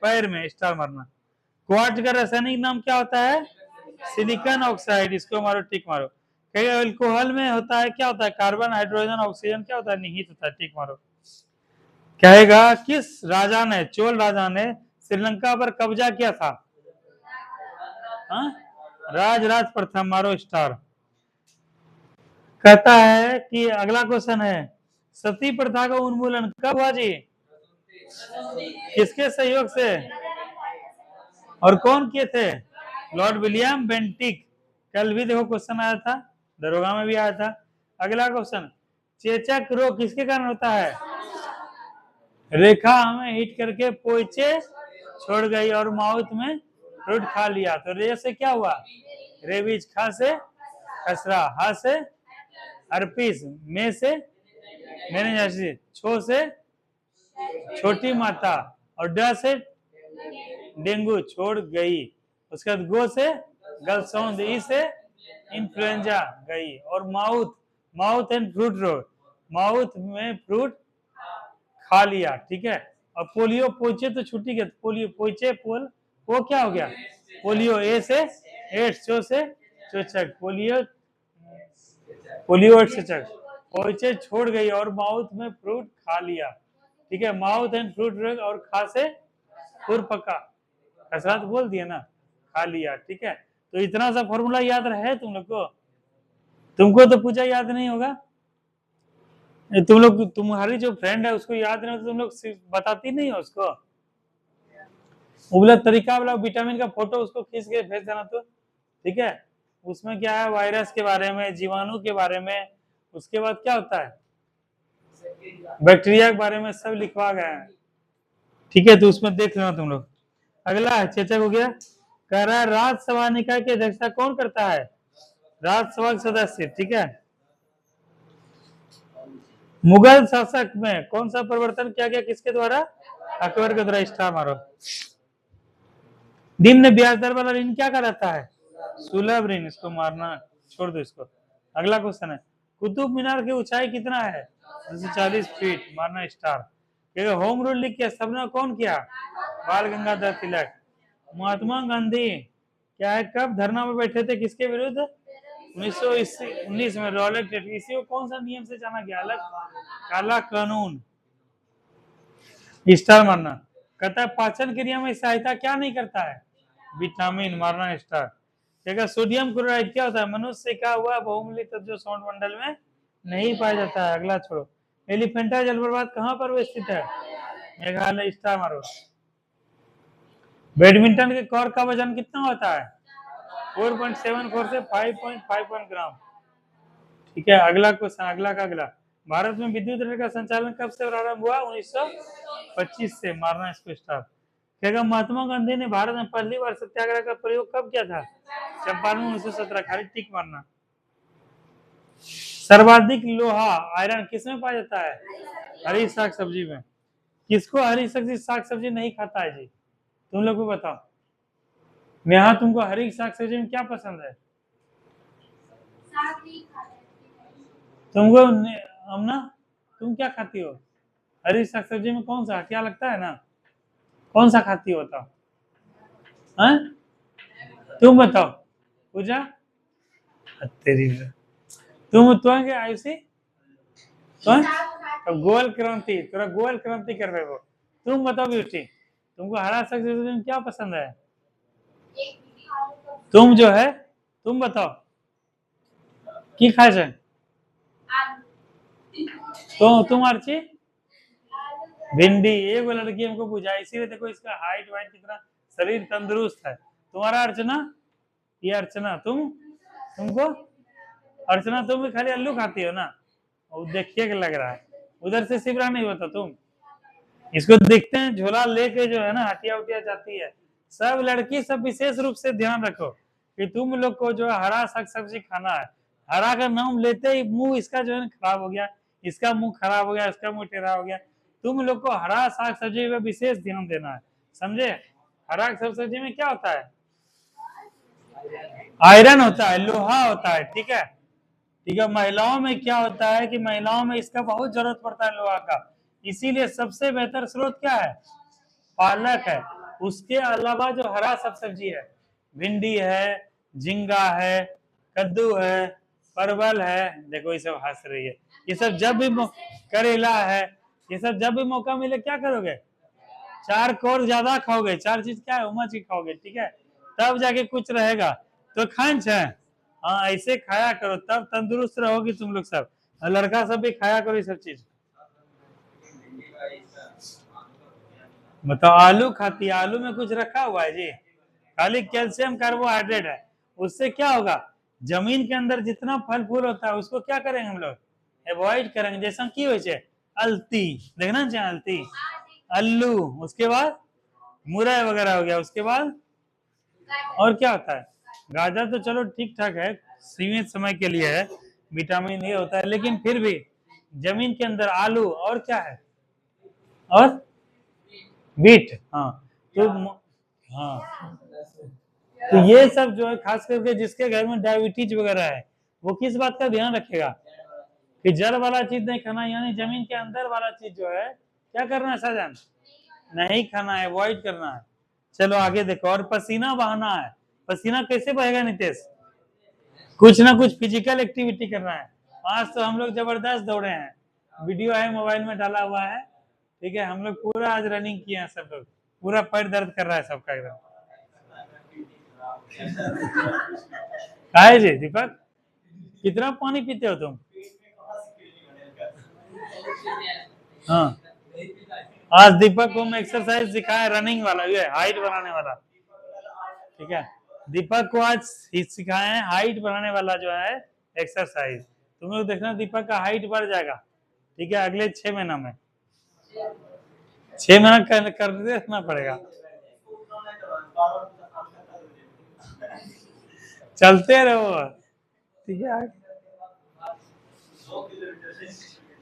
पैर में, स्टार मारना। क्वार्ट्ज का रासायनिक नाम क्या होता है? सिलिकॉन ऑक्साइड, इसको मारो, टिक मारो। कहेगा अल्कोहल में होता है क्या होता है? कार्बन, हाइड्रोजन, ऑक्सीजन क्या होता है? निहित होता है, टिक मारो। कहेगा किस राजा ने, चोल राजा ने श्रीलंका पर कब्जा किया था? राजराज प्रथम, मारो स्टार। कहता है कि अगला क्वेश्चन है सती प्रथा का उन्मूलन कब हुआ जी? किसके सहयोग से और कौन किए थे? Lord William Bentinck. कल भी देखो क्वेश्चन आया था, दरोगा में भी आया था। अगला क्वेश्चन, चेचक रोग किसके कारण होता है? रेखा हमें हिट करके पोइचे छोड़ गई और माउथ में फ्रूट खा लिया, तो रे से क्या हुआ? रेबीज, खा से खसरा, हा से हर्पीस, में से मेनिंजाइटिस, छो से छोटी माता और ड से डेंगू, छोड़ गई। उसके बाद गो से गलसौंद, ई से इन्फ्लुएंजा, गई। और माउथ, माउथ एंड फ्रूट रोग, माउथ में फ्रूट खा लिया, ठीक है। और पोलियो, पोचे तो छुट्टी के, पोलियो पोचे पोल, वो क्या हो गया? पोलियो, ए से एड्स, चो से चोचक, पोलियो, पोलियो एड्स चोचक। पोचे छोड़ गई और माउथ में फ्रूट खा लिया, ठीक है। माउथ एंड फ्रूट रोग और खा से खुरपका, कसरत बोल दिया ना, खा लिया, ठीक है। तो इतना सा फॉर्मूला याद रहे तुम लोग को? तुमको तो पूछा याद नहीं होगा। तुम लोग, तुम्हारी जो फ्रेंड है उसको याद नहीं, तो तुम लोग बताती नहीं हो उसको। उबला तरीका वाला विटामिन का फोटो उसको खींच के भेज देना, तो ठीक है। उसमें क्या है? वायरस के बारे में, जीवाणु के बारे में, उसके बाद क्या होता है? बैक्टीरिया के बारे में सब लिखवा गया है, ठीक है। तो उसमें देख लेना तुम लोग। अगला है, चेचक हो गया। कह रहा है राज्यसभा निकाय की अध्यक्षता कौन करता है? राज्यसभा के सदस्य, ठीक है। मुगल शासक में कौन सा परिवर्तन किया गया? किसके द्वारा? अकबर के द्वारा, स्टार मारो। निम्न ब्याज दर वाला ऋण क्या कहलाता है? सुलभ ऋण, इसको मारना, छोड़ दो इसको। अगला क्वेश्चन है कुतुब मीनार की ऊंचाई कितना है? 240 फीट, मारना स्टार। होम रूल लीग की स्थापना कौन किया? बाल गंगाधर तिलक। महात्मा गांधी क्या है, कब धरना में बैठे थे? किसके विरुद्ध? 1919 में, रॉलेट। इसी को कौन सा नियम से जाना गया? अलग काला कानून, स्टार मारना। कहता है पाचन क्रिया में सहायता क्या नहीं करता है? विटामिन, मारना स्टार। देखा सोडियम क्लोराइड क्या होता है? मनुष्य का हुआ बहुमूल्य तत्व जो सौर मंडल में नहीं पाया जाता है। अगला छोड़ो। एलिफेंटा जलप्रपात कहाँ पर स्थित है? मेघालय, स्टार मारो। बैडमिंटन के कॉर्क का वजन कितना होता है? 4.74 से 5.51 ग्राम, ठीक है। अगला क्वेश्चन, अगला का अगला, भारत में विद्युत रेल का संचालन कब से प्रारंभ हुआ? 1925 से, मारना इसको स्टार। कहेगा महात्मा गांधी ने भारत में पहली बार सत्याग्रह का प्रयोग कब किया था? चंपारण 1917, खाली टिक मारना। सर्वाधिक लोहा, आयरन किसमें पाया जाता है? हरी साग सब्जी में। किसको हरी साग सब्जी नहीं खाता है जी? तुम लोग को बताओ। यहाँ तुमको हरी साग सब्जी में क्या पसंद है? तुमको अमना, तुम क्या खाती हो? हरी साग सब्जी में कौन सा क्या लगता है ना? कौन सा खाती हो बताओ? हाँ? तुम बताओ पूजा। तेरी तुम क्या आयुषी? गोल क्रांति, तोरा गोल क्रांति कर रहे हो। तुम बताओ ब्यूटी, तुमको हरा साग सब्जी में क्या पसंद है? तुम जो है, तुम बताओ की खाए छे? तो तुम अर्ची भिंडी। एगो लड़की हमको बुझा, इसीलिए देखो इसका हाइट वाइट कितना, शरीर तंदुरुस्त है। तुम्हारा अर्चना, ये अर्चना तुमको अर्चना तुम भी खाली आलू खाती हो ना? वो देखिए के लग रहा है, उधर से शिवरा नहीं होता तुम। इसको देखते हैं झोला लेके जो है ना हटिया उटिया जाती है। सब लड़की सब विशेष रूप से ध्यान रखो कि तुम लोग को जो है हरा साग सब्जी खाना है। हरा का नाम लेते ही मुंह इसका जो है खराब हो गया, इसका मुंह खराब हो गया, इसका मुंह टेढ़ा हो गया। तुम लोग को हरा साग सब्जी पे विशेष ध्यान देना है, समझे? हरा साग सब्जी में क्या होता है? आयरन होता है, लोहा होता है, ठीक है। ठीक है, महिलाओं में क्या होता है कि महिलाओं में इसका बहुत जरूरत पड़ता है लोहा का, इसीलिए सबसे बेहतर स्रोत क्या है? पालक है। उसके अलावा जो हरा सब सब्जी है, भिंडी है, झींगा है, कद्दू है, परवल है, देखो ये सब हंस रही है, ये सब जब भी करेला है, ये सब जब भी मौका मिले क्या करोगे? 4 कौर ज्यादा खाओगे, 4 चीज क्या है उमच के खाओगे, ठीक है, तब जाके कुछ रहेगा। तो खांच है, हाँ ऐसे खाया करो तब तंदुरुस्त रहोगी तुम लोग सब, और लड़का सब भी खाया करो ये सब चीज। बताओ आलू खाती है, आलू में कुछ रखा हुआ है जी? खाली कैल्शियम कार्बोहाइड्रेट है। उससे क्या होगा? जमीन के अंदर जितना फल फूल होता है उसको क्या करेंगे हम लोग? अवॉइड करेंगे। जैसा की हो अलती, देखना चाहिए अलती, अल्लू, उसके बाद मुरई वगैरह हो गया, उसके बाद और क्या होता है? गाजर तो चलो ठीक ठाक है, सीमित समय के लिए है, विटामिन ए होता है, लेकिन फिर भी जमीन के अंदर आलू और क्या है? और बीट, हाँ तो हाँ, तो ये सब जो है खास करके जिसके घर में डायबिटीज वगैरह है वो किस बात का ध्यान रखेगा कि जड़ वाला चीज नहीं खाना, यानी जमीन के अंदर वाला चीज जो है क्या करना है साजन? नहीं खाना है, अवॉइड करना है। चलो आगे देखो, और पसीना बहाना है। पसीना कैसे बहेगा नितेश? कुछ ना कुछ फिजिकल एक्टिविटी करना है। आज तो हम लोग जबरदस्त दौड़े हैं, वीडियो है मोबाइल में डाला हुआ है, ठीक है, हम लोग पूरा आज रनिंग किए हैं सब लोग, पूरा पैर दर्द कर रहा है सबका एकदम। काहे जी दीपक, कितना पानी पीते हो तुम? हाँ, आज दीपक को हम एक्सरसाइज सिखाए रनिंग वाला, ये हाइट बनाने वाला, ठीक है, दीपक को आज सिखाए हैं हाइट बढ़ाने वाला जो है एक्सरसाइज। तुम लोग देखना दीपक का हाइट बढ़ जाएगा, ठीक है, अगले 6 महीना में, 6 महीना करते रहना पड़ेगा, चलते रहो, ठीक है।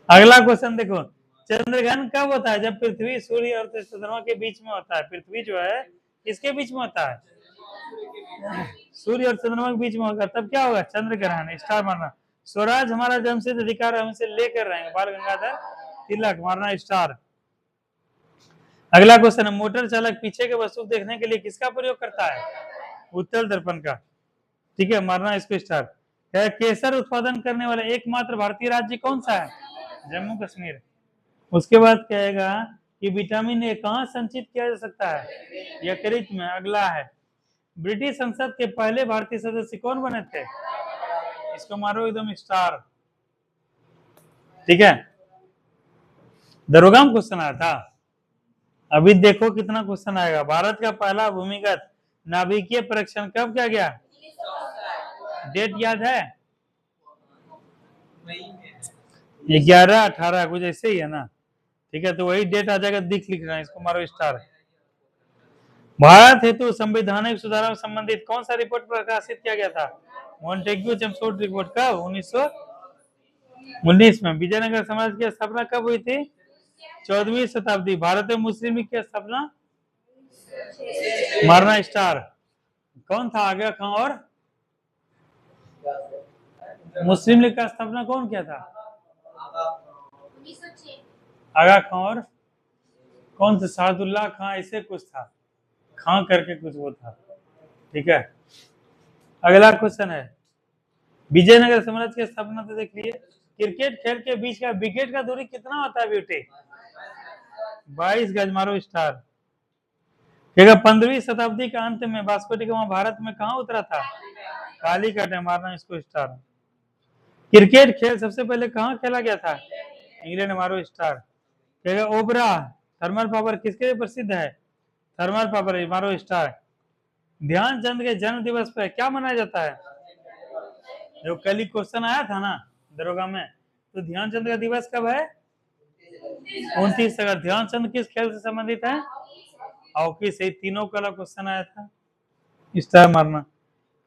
अगला क्वेश्चन देखो, चंद्रग्रहण कब होता है? जब पृथ्वी सूर्य और चंद्रमा के बीच में होता है। पृथ्वी जो है किसके बीच में होता है? सूर्य और चंद्रमा के बीच में होगा, तब क्या होगा? चंद्र ग्रहण, स्टार मारना। स्वराज हमारा जन्मसिद्ध अधिकार हम इसे लेकर रहेंगे, बाल गंगाधर तिलक, मारना स्टार। अगला क्वेश्चन है, मोटर चालक पीछे के वस्तु देखने के लिए किसका प्रयोग करता है? उत्तल दर्पण का, ठीक है, मारना इसको स्टार। केसर उत्पादन करने वाला एकमात्र भारतीय राज्य कौन सा है? जम्मू कश्मीर। उसके बाद कहेगा कि विटामिन ए कहाँ संचित किया जा सकता है? यकृत में। अगला है, ब्रिटिश संसद के पहले भारतीय सदस्य कौन बने थे? इसको मारो एकदम स्टार, ठीक है, दरोगा में क्वेश्चन आया था। अभी देखो कितना क्वेश्चन आएगा। भारत का पहला भूमिगत नाभिकीय परीक्षण कब किया गया? डेट याद है? 11-18 कुछ ऐसे ही है ना, ठीक है, तो वही डेट आ जाएगा, लिख रहा है, इसको मारो स्टार। भारत हेतु संवैधानिक सुधारों से संबंधित कौन सा रिपोर्ट प्रकाशित किया गया था? मॉन्टेग्यू चेम्सफोर्ड रिपोर्ट कब? 1919 में। विजयनगर साम्राज्य की स्थापना कब हुई थी? 14वीं शताब्दी। भारत में मुस्लिम लीग की स्थापना? मारना स्टार। कौन था आगा खां? और मुस्लिम लीग का स्थापना कौन किया था? आगा खां और कौन थे? सादुल्ला खां, ऐसे कुछ था, खां करके कुछ वो था, ठीक है। अगला क्वेश्चन है, विजयनगर साम्राज्य की स्थापना तो देख लिए। क्रिकेट खेल के बीच का विकेट का दूरी कितना होता है ब्यूटी? 22 गज, मारो स्टार। कहेगा 15वीं शताब्दी के अंत में वास्को डी गामा भारत में कहाँ उतरा था? कालीकट है, मारना इसको स्टार। क्रिकेट खेल सबसे पहले कहाँ खेला गया था? इंग्लैंड, मारो स्टार। कहेगा ओबरा थर्मल पावर किसके लिए प्रसिद्ध है? थर्मल पावर, मारो स्टार। ध्यानचंद के जन्म दिवस पर क्या मनाया जाता है? जो कल ही क्वेश्चन आया था ना दरोगा में, तो ध्यानचंद का दिवस कब है? 29 अगस्त। ध्यानचंद किस खेल से संबंधित है? हॉकी से। तीनों का क्वेश्चन आया था, स्टार मारना।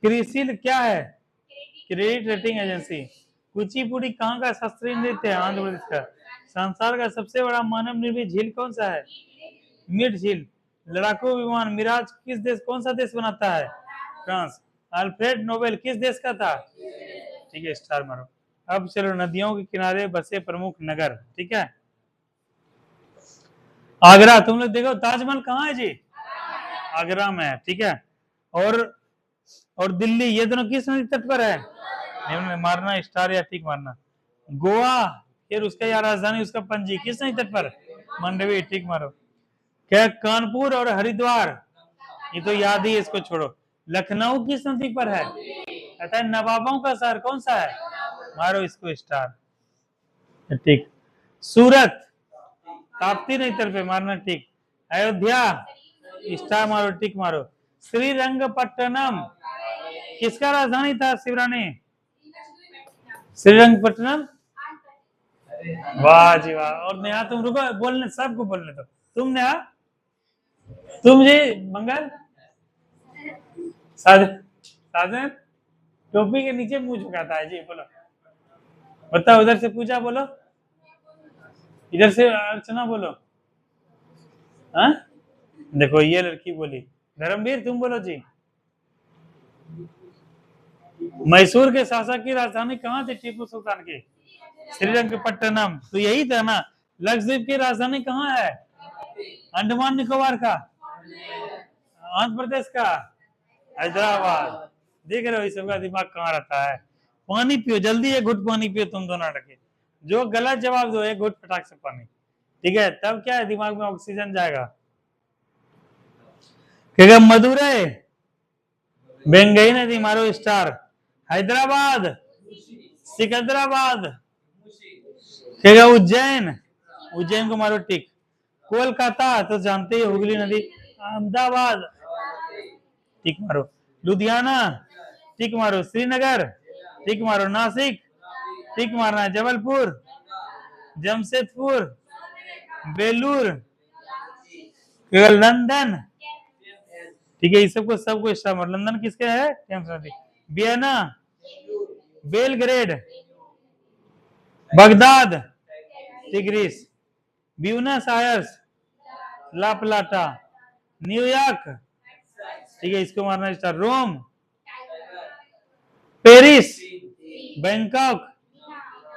क्रिसिल क्या है? Credit rating agency. कुचिपुड़ी कहाँ का शास्त्रीय नृत्य है? आंध्र प्रदेश का। संसार का सबसे बड़ा मानव निर्मित झील कौन सा है? मिड झील। लड़ाकू विमान मिराज किस देश, कौन सा देश बनाता है? फ्रांस। अल्फ्रेड नोबेल किस देश का था? ठीक है, स्टार मारो। अब चलो नदियों के किनारे बसे प्रमुख नगर, ठीक है। आगरा, तुम लोग देखो ताजमहल कहाँ है जी? आगरा में है, ठीक है। और दिल्ली, ये दोनों किस नदी तट पर है? मारना स्टार या टिक मारना। गोवा, फिर उसका या राजधानी उसका पणजी, किस नदी तट पर? मंडवी, टिक मारो। क्या कानपुर और हरिद्वार, ये तो याद ही है, इसको छोड़ो। लखनऊ किस नदी पर है? कहता है नवाबों का शहर कौन सा है? मारो इसको स्टार, ठीक। सूरत ताप्ती नहीं तर पे, मारना टिक। अयोध्या स्टार मारो, टिक मारो। श्रीरंगपट्टनम किसका राजधानी था शिवरानी? श्रीरंगपट्टनम, वाह जी वाह। और नेहा तुम रुको, बोलने सबको बोलने दो। तुम नेहा, तुम जी मंगल, साधन टोपी के नीचे मुंह झुकाता है जी, बोलो बताओ। उधर से पूजा बोलो, इधर से अर्चना बोलो। हाँ देखो ये लड़की बोली। धर्मवीर तुम बोलो जी। मैसूर के शासक की राजधानी कहाँ थी टीपू सुल्तान की? श्रीरंगपट्टनम, तो यही था ना। लक्षद्वीप की राजधानी कहाँ है? अंडमान निकोबार का? आंध्र प्रदेश का? हैदराबाद। देख रहे हो इस सबका दिमाग कहाँ रहता है। पानी पियो जल्दी, एक घुट पानी पियो तुम दोनों लड़के। जो गलत जवाब दो एक घुट फटाक से पानी, ठीक है, तब क्या है दिमाग में ऑक्सीजन जाएगा। क्या मदुरई, बेंगई नदी, मारो स्टार। हैदराबाद, सिकंदराबाद। क्या उज्जैन, उज्जैन को मारो टिक। कोलकाता तो जानते ही, हुगली नदी। अहमदाबाद, टिक मारो। लुधियाना, टिक मारो। श्रीनगर, टिक मारो। नासिक, टिक मारना। जबलपुर, जमशेदपुर, बेलूर, लंदन, ठीक है, इस सबको स्टार मारो। लंदन किसके है? Vienna, Belgrade, Baghdad, Tigris, Buenos Aires, La Plata, New York, ठीक है, इसको मारना star. Rome, Paris, Bangkok,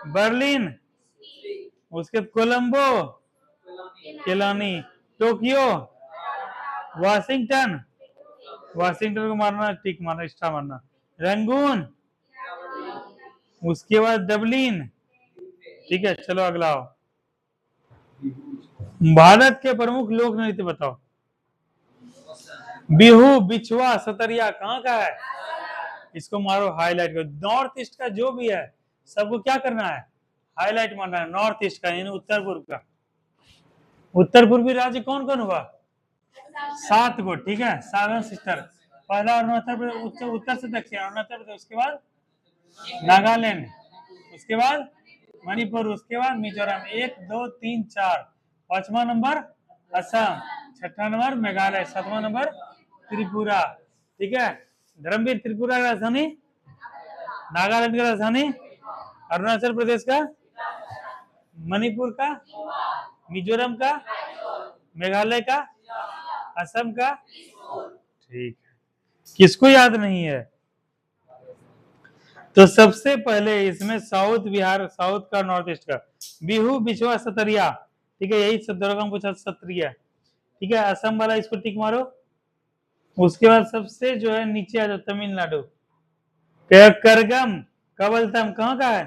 Berlin, उसके Colombo, Kelani, Tokyo, Washington, Washington को मारना टिक मारना, स्टार मारना। रंगून, उसके बाद डबलिन, ठीक है। चलो अगला आओ। भारत के प्रमुख लोक नृत्य बताओ। बिहू, बिछुआ, सतरिया कहाँ का है? इसको मारो हाईलाइट करो। नॉर्थ ईस्ट का जो भी है सबको क्या करना है? हाईलाइट मारना है। नॉर्थ ईस्ट का यानी उत्तर पूर्व का। उत्तर पूर्वी राज्य कौन कौन हुआ? 7 गो, ठीक है। 7 सिस्टर। पहला अरुणाचल प्रदेश, उत्तर से दक्षिण अरुणाचल प्रदेश, उसके बाद नागालैंड, उसके बाद मणिपुर, उसके बाद मिजोरम। 1 2 3 4। 5वां नंबर असम, 6वां नंबर मेघालय, 7वां नंबर त्रिपुरा, ठीक है। धर्मवीर, त्रिपुरा का राजधानी? नागालैंड का राजधानी? अरुणाचल प्रदेश का? मणिपुर का? मिजोरम का? मेघालय का? असम का? ठीक है। किसको याद नहीं है? तो सबसे पहले इसमें साउथ बिहार, साउथ का, नॉर्थ ईस्ट का। बिहू, बिछुआ, सतरिया, ठीक है, यही दरोगा पूछा सत्रिया, ठीक है। असम वाला इसको टिक मारो। उसके बाद सबसे जो है नीचे आ जाओ, तमिलनाडु। करगम, कबलतम कहाँ का है?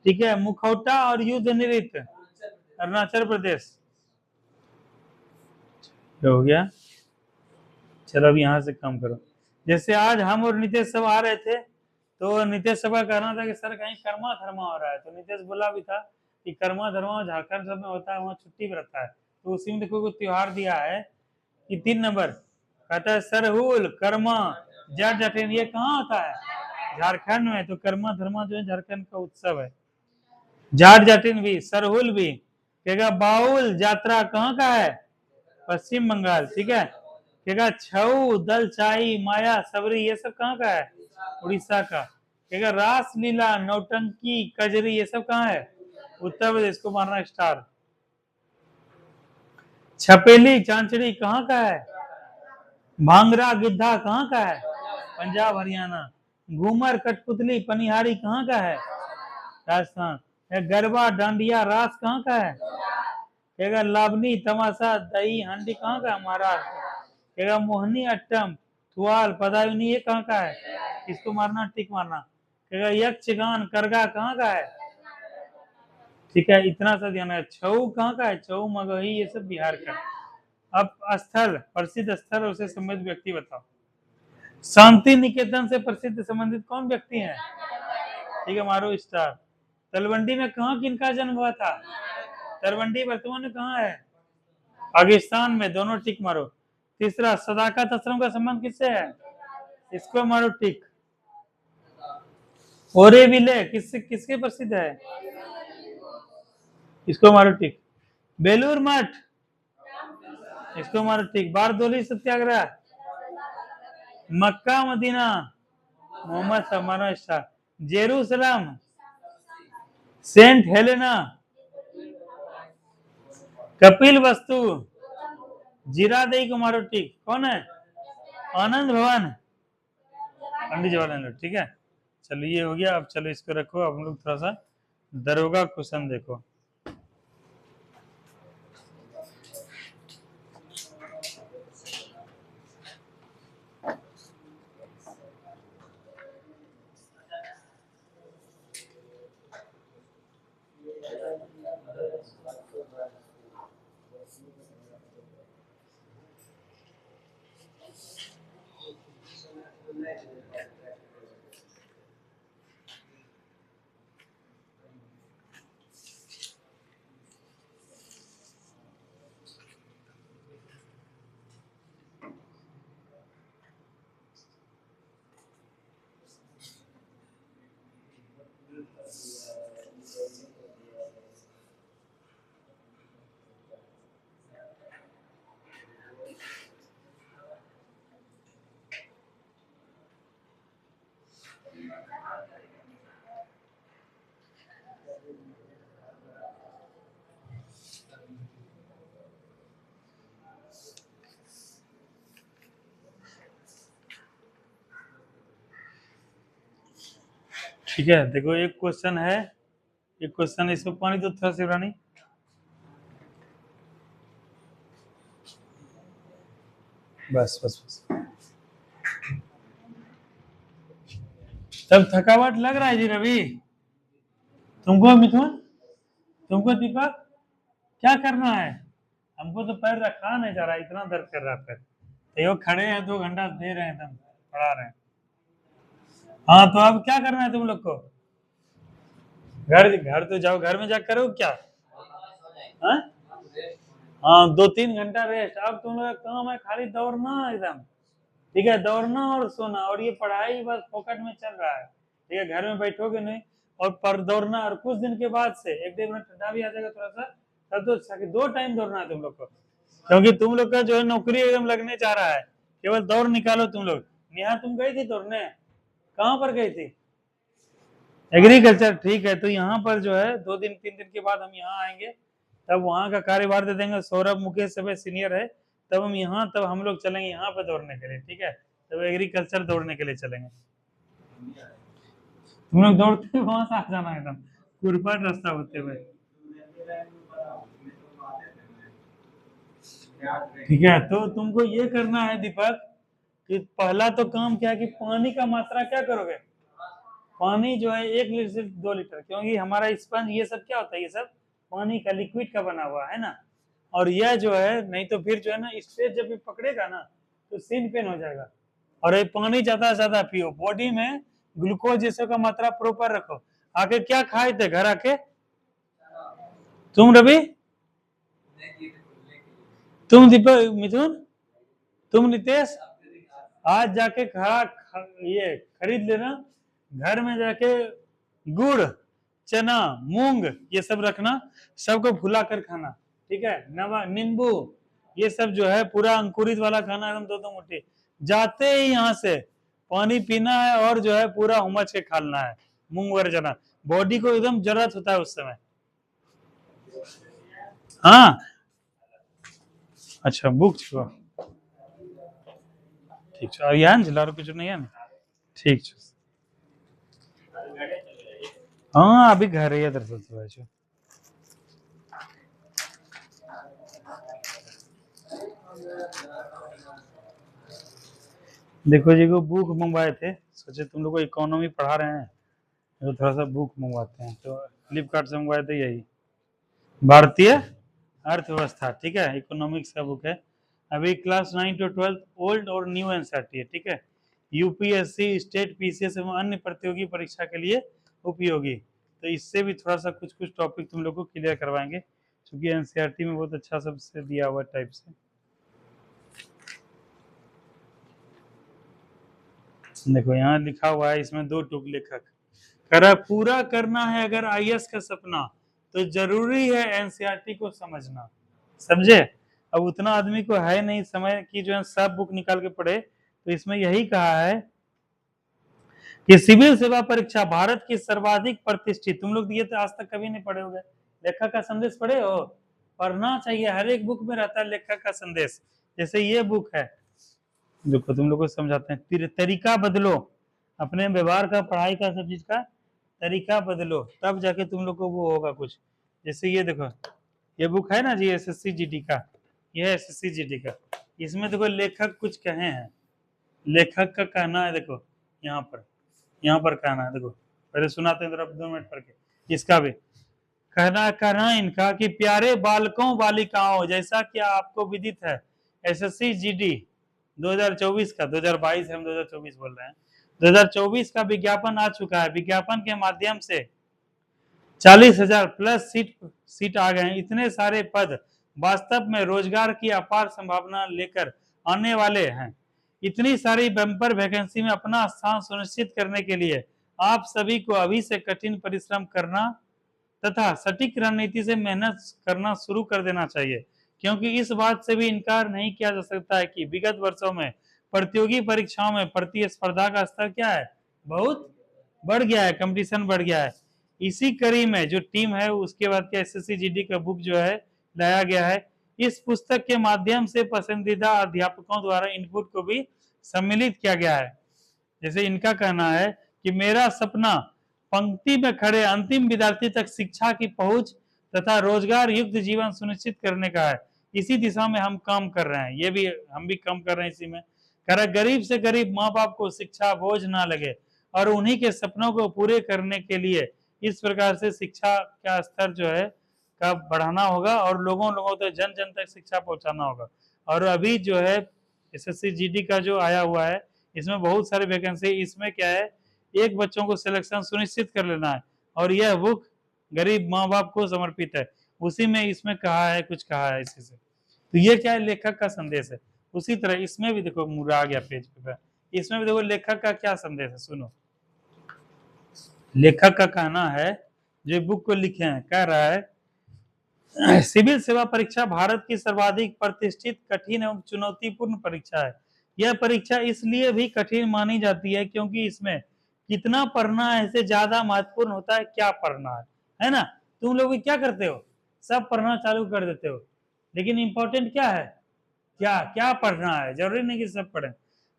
ठीक है। मुखौटा और युद्ध नृत्य, अरुणाचल प्रदेश। ये हो गया। चलो अब यहाँ से काम करो। जैसे आज हम और नितेश सब आ रहे थे, तो नितेश सब का कहना था कि सर कहीं कर्मा धर्मा हो रहा है, तो नितेश बोला भी था कि कर्मा धर्मा झारखंड सब में होता है, वहाँ छुट्टी भी रहता है। तो उसी में देखो त्योहार दिया है कि 3 नंबर कहता है सरहुल कर्मा जट जटिन, ये कहाँ होता है? झारखंड में। तो कर्मा धर्मा जो है झारखंड का उत्सव है। जाट जाटिन भी, सरहुल भी। कहेगा बाउल यात्रा कहाँ का है? पश्चिम बंगाल, ठीक है। कहेगा छऊ दलचाई माया सबरी, ये सब कहाँ का है? उड़ीसा का। कहेगा रास लीला नौटंकी कजरी, ये सब कहाँ है? उत्तर प्रदेश। को मारना स्टार। छपेली चांचड़ी कहाँ का है? भांगरा गिद्धा कहाँ का है? पंजाब हरियाणा। घूमर कठपुतली पनिहारी कहाँ का है? राजस्थान। गरबा डांडिया रास कहाँ का है? कहेगा लावनी तमाशा दही हांडी कहाँ का है? महाराष्ट्र। कहेगा मोहनी अट्टम थुआल पदायुनी, ये कहाँ का है? इसको मारना टिक मारना। कहेगा यक्षगान करगा कहाँ का है? ठीक है, इतना सा ध्यान है। छऊ कहाँ का है? छऊ मगही, ये सब बिहार का। अब स्थल, प्रसिद्ध स्थल और उससे संबंधित व्यक्ति बताओ। शांति निकेतन से प्रसिद्ध संबंधित कौन व्यक्ति है? ठीक है, मारो स्टार। तलवंडी में कहाँ किनका जन्म हुआ था? तलवंडी वर्तमान में कहाँ है? पाकिस्तान में। दोनों टिक मारो। तीसरा, सदाकत आश्रम का संबंध किससे है? इसको मारो टिक। ओरेविले किससे किसके प्रसिद्ध है? इसको मारो टिक। बेलूर मठ, इसको मारो tick. Bardoli Satyagraha, Mecca Medina, Mohammad समानो Shah. Jerusalem, Saint Helena, Kapilvastu, Ziradei को मारो टिक। कौन है? आनंद भवन, पंडित जवाहरलाल नेहरू। ठीक है, चलो ये हो गया। अब चलो इसको रखो। अब हम लोग थोड़ा सा दरोगा क्वेश्चन देखो। ठीक है, देखो एक क्वेश्चन है, एक क्वेश्चन, इसको पानी तो थोड़ा शिवरानी। बस बस बस। तब थकावट लग रहा है जी रवि तुमको? मिथुन तुमको? दीपक क्या करना है? हमको तो पैर रखा नहीं जा रहा, इतना दर्द कर रहा है पैर। तो ये खड़े हैं 2 घंटा दे रहे हैं, एकदम पढ़ा रहे हैं। हाँ, तो अब क्या करना है तुम लोग को? घर घर तो जाओ, घर में जा करो क्या? हाँ हाँ, 2-3 घंटा रेस्ट। अब तुम लोग का काम है खाली दौड़ना एकदम। ठीक है, दौड़ना और सोना, और ये पढ़ाई बस फोकट में चल रहा है। ठीक है, घर में बैठोगे नहीं और पर दौड़ना। और कुछ दिन के बाद से 1-1.5 मिनट ठंडा भी आ जाएगा थोड़ा सा, तब तो 2 टाइम दौड़ना है तुम लोग को। क्योंकि तुम लोग का जो है नौकरी एकदम लगने जा रहा है। केवल दौड़ निकालो तुम लोग। नेहा तुम गई थी दौड़ने? कहाँ पर गई थी? एग्रीकल्चर। ठीक है, तो यहाँ पर जो है 2-3 दिन के बाद हम यहाँ आएंगे, तब वहाँ का कार्यभार दे देंगे। सौरभ मुकेश सब सीनियर है, तब हम यहाँ, तब हम लोग चलेंगे यहाँ पे दौड़ने के लिए। ठीक है, तब एग्रीकल्चर दौड़ने के लिए चलेंगे। तुम लोग दौड़ते वहां से आ जाना एकदम कुरपट रास्ता होते हुए। ठीक है, तो तुमको ये करना है दीपक कि पहला तो काम क्या है कि पानी का मात्रा क्या करोगे? पानी जो है 1 लीटर से 2 लीटर, क्योंकि हमारा स्पंज ये सब क्या होता है? ये सब पानी का लिक्विड का बना हुआ है ना। और यह जो है नहीं तो फिर जो है ना स्ट्रेस जब भी पकड़ेगा ना तो सीन पेन हो जाएगा। और ये पानी ज्यादा से ज्यादा पियो, बॉडी में ग्लूकोज जैसे का मात्रा प्रॉपर रखो। आके क्या खाए थे घर आके तुम रवि, तुम दीपक, मिथुन, तुम नितेश, आज जाके ये खरीद लेना, घर में जाके गुड़, चना, मूंग ये सब रखना, सबको भुला कर खाना, ठीक है। नवा नींबू ये सब जो है पूरा अंकुरित वाला खाना, एकदम 2-2 मुट्ठी। जाते ही यहाँ से पानी पीना है और जो है पूरा उमच के खाना है मूंग वगैरह चना, बॉडी को एकदम जरूरत होता है उस समय। हाँ अच्छा बुक छो ठीक है, यहाँ जिला कुछ नहीं है ना, ठीक है। हाँ अभी घर है दरअसल सुबह छो। देखो जी को बुक मंगवाए थे, सोचे तुम लोग को इकोनॉमी पढ़ा रहे हैं तो थोड़ा सा बुक मंगवाते हैं, तो फ्लिपकार्ट से मंगवाए थे यही भारतीय अर्थव्यवस्था, ठीक है, इकोनॉमिक्स का बुक है। अभी क्लास 9 to 12 ओल्ड और न्यू एनसीईआरटी है, ठीक है। यूपीएससी, स्टेट, पीसीएस एवं अन्य प्रतियोगी परीक्षा के लिए उपयोगी। तो इससे भी थोड़ा सा कुछ कुछ टॉपिक तुम लोग को क्लियर करवाएंगे, क्योंकि एनसीईआरटी में बहुत अच्छा सबसे दिया हुआ टाइप से। देखो यहाँ लिखा हुआ है, इसमें 2 टूक लेखक करा पूरा करना है अगर आईएएस का सपना तो जरूरी है एनसीईआरटी को समझना, समझे। अब उतना आदमी को है नहीं समय कि जो है सब बुक निकाल के पढ़े, तो इसमें यही कहा है कि सिविल सेवा परीक्षा भारत की सर्वाधिक प्रतिष्ठित, तुम लोग ये तो आज तक कभी नहीं पढ़े होंगे, लेखक का संदेश पढ़े हो, पढ़ना चाहिए, हर एक बुक में रहता है लेखक का संदेश। जैसे ये बुक है, देखो तुम लोग को समझाते हैं, तरीका बदलो अपने व्यवहार का, पढ़ाई का, सब चीज का तरीका बदलो, तब जाके तुम लोग को वो होगा कुछ। जैसे ये देखो, ये बुक है ना जी एसएससी जीडी का, ये एसएससी जीडी का, इसमें देखो लेखक कुछ कहे हैं, लेखक का कहना है, देखो यहाँ पर कहना है, देखो पहले सुनाते हैं, 2 मिनट पढ़ के इसका भी कहना इनका कि प्यारे बालकों बालिकाओं, जैसा कि आपको विदित है एसएससी जीडी 2024 का, 2022 हम 2024 बोल रहे हैं, 2024 का विज्ञापन आ चुका है। विज्ञापन के माध्यम से 40,000 प्लस सीट आ गए हैं। इतने सारे पद वास्तव में रोजगार की अपार संभावना लेकर आने वाले हैं। इतनी सारी बम्पर वैकेंसी में अपना स्थान सुनिश्चित करने के लिए आप सभी को अभी से कठिन परिश्रम करना तथा सटीक रणनीति से मेहनत करना शुरू कर देना चाहिए, क्योंकि इस बात से भी इनकार नहीं किया जा सकता है कि विगत वर्षों में प्रतियोगी परीक्षाओं में प्रतिस्पर्धा का स्तर क्या है, बहुत बढ़ गया है, कंपटीशन बढ़ गया है। इसी कड़ी में जो टीम है उसके बाद क्या एसएससी जीडी का बुक जो है लाया गया है। इस पुस्तक के माध्यम से पसंदीदा अध्यापकों द्वारा इनपुट को भी सम्मिलित किया गया है। जैसे इनका कहना है कि मेरा सपना पंक्ति में खड़े अंतिम विद्यार्थी तक शिक्षा की पहुंच तथा रोजगार युक्त जीवन सुनिश्चित करने का है। इसी दिशा में हम काम कर रहे हैं, ये भी हम भी काम कर रहे हैं इसी में। कह रहा गरीब से गरीब माँ बाप को शिक्षा बोझ ना लगे और उन्हीं के सपनों को पूरे करने के लिए इस प्रकार से शिक्षा का स्तर जो है का बढ़ाना होगा और लोगों तक जन जन तक शिक्षा पहुंचाना होगा। और अभी जो है एसएससी जीडी का जो आया हुआ है इसमें बहुत सारी वैकेंसी, इसमें क्या है एक बच्चों को सिलेक्शन सुनिश्चित कर लेना है और यह बुक गरीब माँ बाप को समर्पित है। उसी में इसमें कहा है, कुछ कहा है इसी से, तो ये क्या है लेखक का संदेश है। उसी तरह इसमें भी देखो मुड़ा आ गया पेज पे, इसमें भी देखो लेखक का क्या संदेश है, सुनो। लेखक का कहना है, जो बुक को लिखे हैं, कह रहा है सिविल सेवा परीक्षा भारत की सर्वाधिक प्रतिष्ठित, कठिन एवं चुनौतीपूर्ण परीक्षा है। यह परीक्षा इसलिए भी कठिन मानी जाती है क्योंकि इसमें कितना पढ़ना है इससे ज्यादा महत्वपूर्ण होता है क्या पढ़ना है ना। तुम लोग क्या करते हो, सब पढ़ना चालू कर देते हो, लेकिन इंपॉर्टेंट क्या है, क्या क्या पढ़ना है, जरूरी नहीं कि सब पढ़े।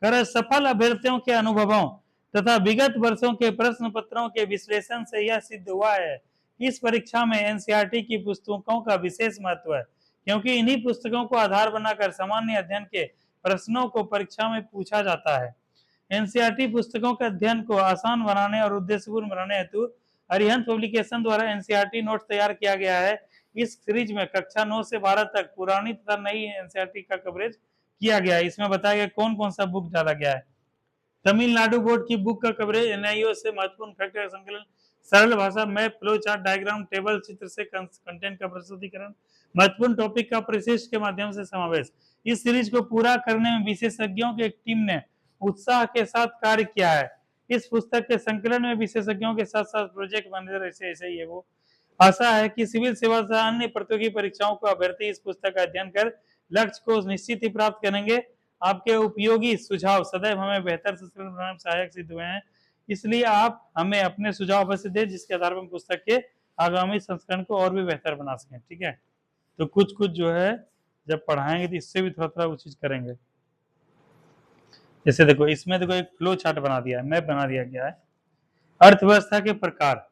कर सफल अभ्यर्थियों के अनुभवों तथा विगत वर्षों के प्रश्न पत्रों के विश्लेषण से यह सिद्ध हुआ है इस परीक्षा में एनसीईआरटी की पुस्तकों का विशेष महत्व है, क्योंकि इन्हीं पुस्तकों को आधार बनाकर सामान्य अध्ययन के प्रश्नों को परीक्षा में पूछा जाता है। एनसीईआरटी पुस्तकों के अध्ययन को आसान बनाने और उद्देश्यपूर्ण बनाने हेतु अरिहंत पब्लिकेशन द्वारा एनसीईआरटी नोट्स तैयार किया गया है। इस सीरीज में कक्षा 9 से 12 तक पुरानी तथा नई एनसीईआरटी का कवरेज किया गया है। इसमें बताया गया कौन कौन सा बुक डाला गया है। तमिलनाडु बोर्ड की बुक का कवरेज एनआईओ से महत्वपूर्ण फैक्टर का संकलन, सरल भाषा, map, flow chart, diagram, table, चित्र से कंटेंट का प्रस्तुतिकरण, महत्वपूर्ण टॉपिक का परिशिष्ट के माध्यम से समावेश। इस सीरीज को पूरा करने में विशेषज्ञों की एक टीम ने उत्साह के साथ कार्य किया है। इस पुस्तक के संकलन में विशेषज्ञों के साथ साथ प्रोजेक्ट मैनेजर ऐसे ही है वो। आशा है कि सिविल सेवा तथा अन्य प्रतियोगी परीक्षाओं को अभ्यर्थी इस पुस्तक का अध्ययन कर लक्ष्य को निश्चित ही प्राप्त करेंगे। आपके उपयोगी सुझाव सदैव हमें बेहतर संस्करण बनाने में सहायक सिद्ध हुए हैं, इसलिए आप हमें अपने सुझाव अवश्य दें, जिसके आधार पर हम पुस्तक के आगामी संस्करण को और भी बेहतर बना सकें। ठीक है, तो कुछ कुछ जो है जब पढ़ाएंगे तो इससे भी थोड़ा थोड़ा वो चीज करेंगे। जैसे देखो इसमें देखो एक फ्लो चार्ट बना दिया है, मैप बना दिया गया है। अर्थव्यवस्था के प्रकार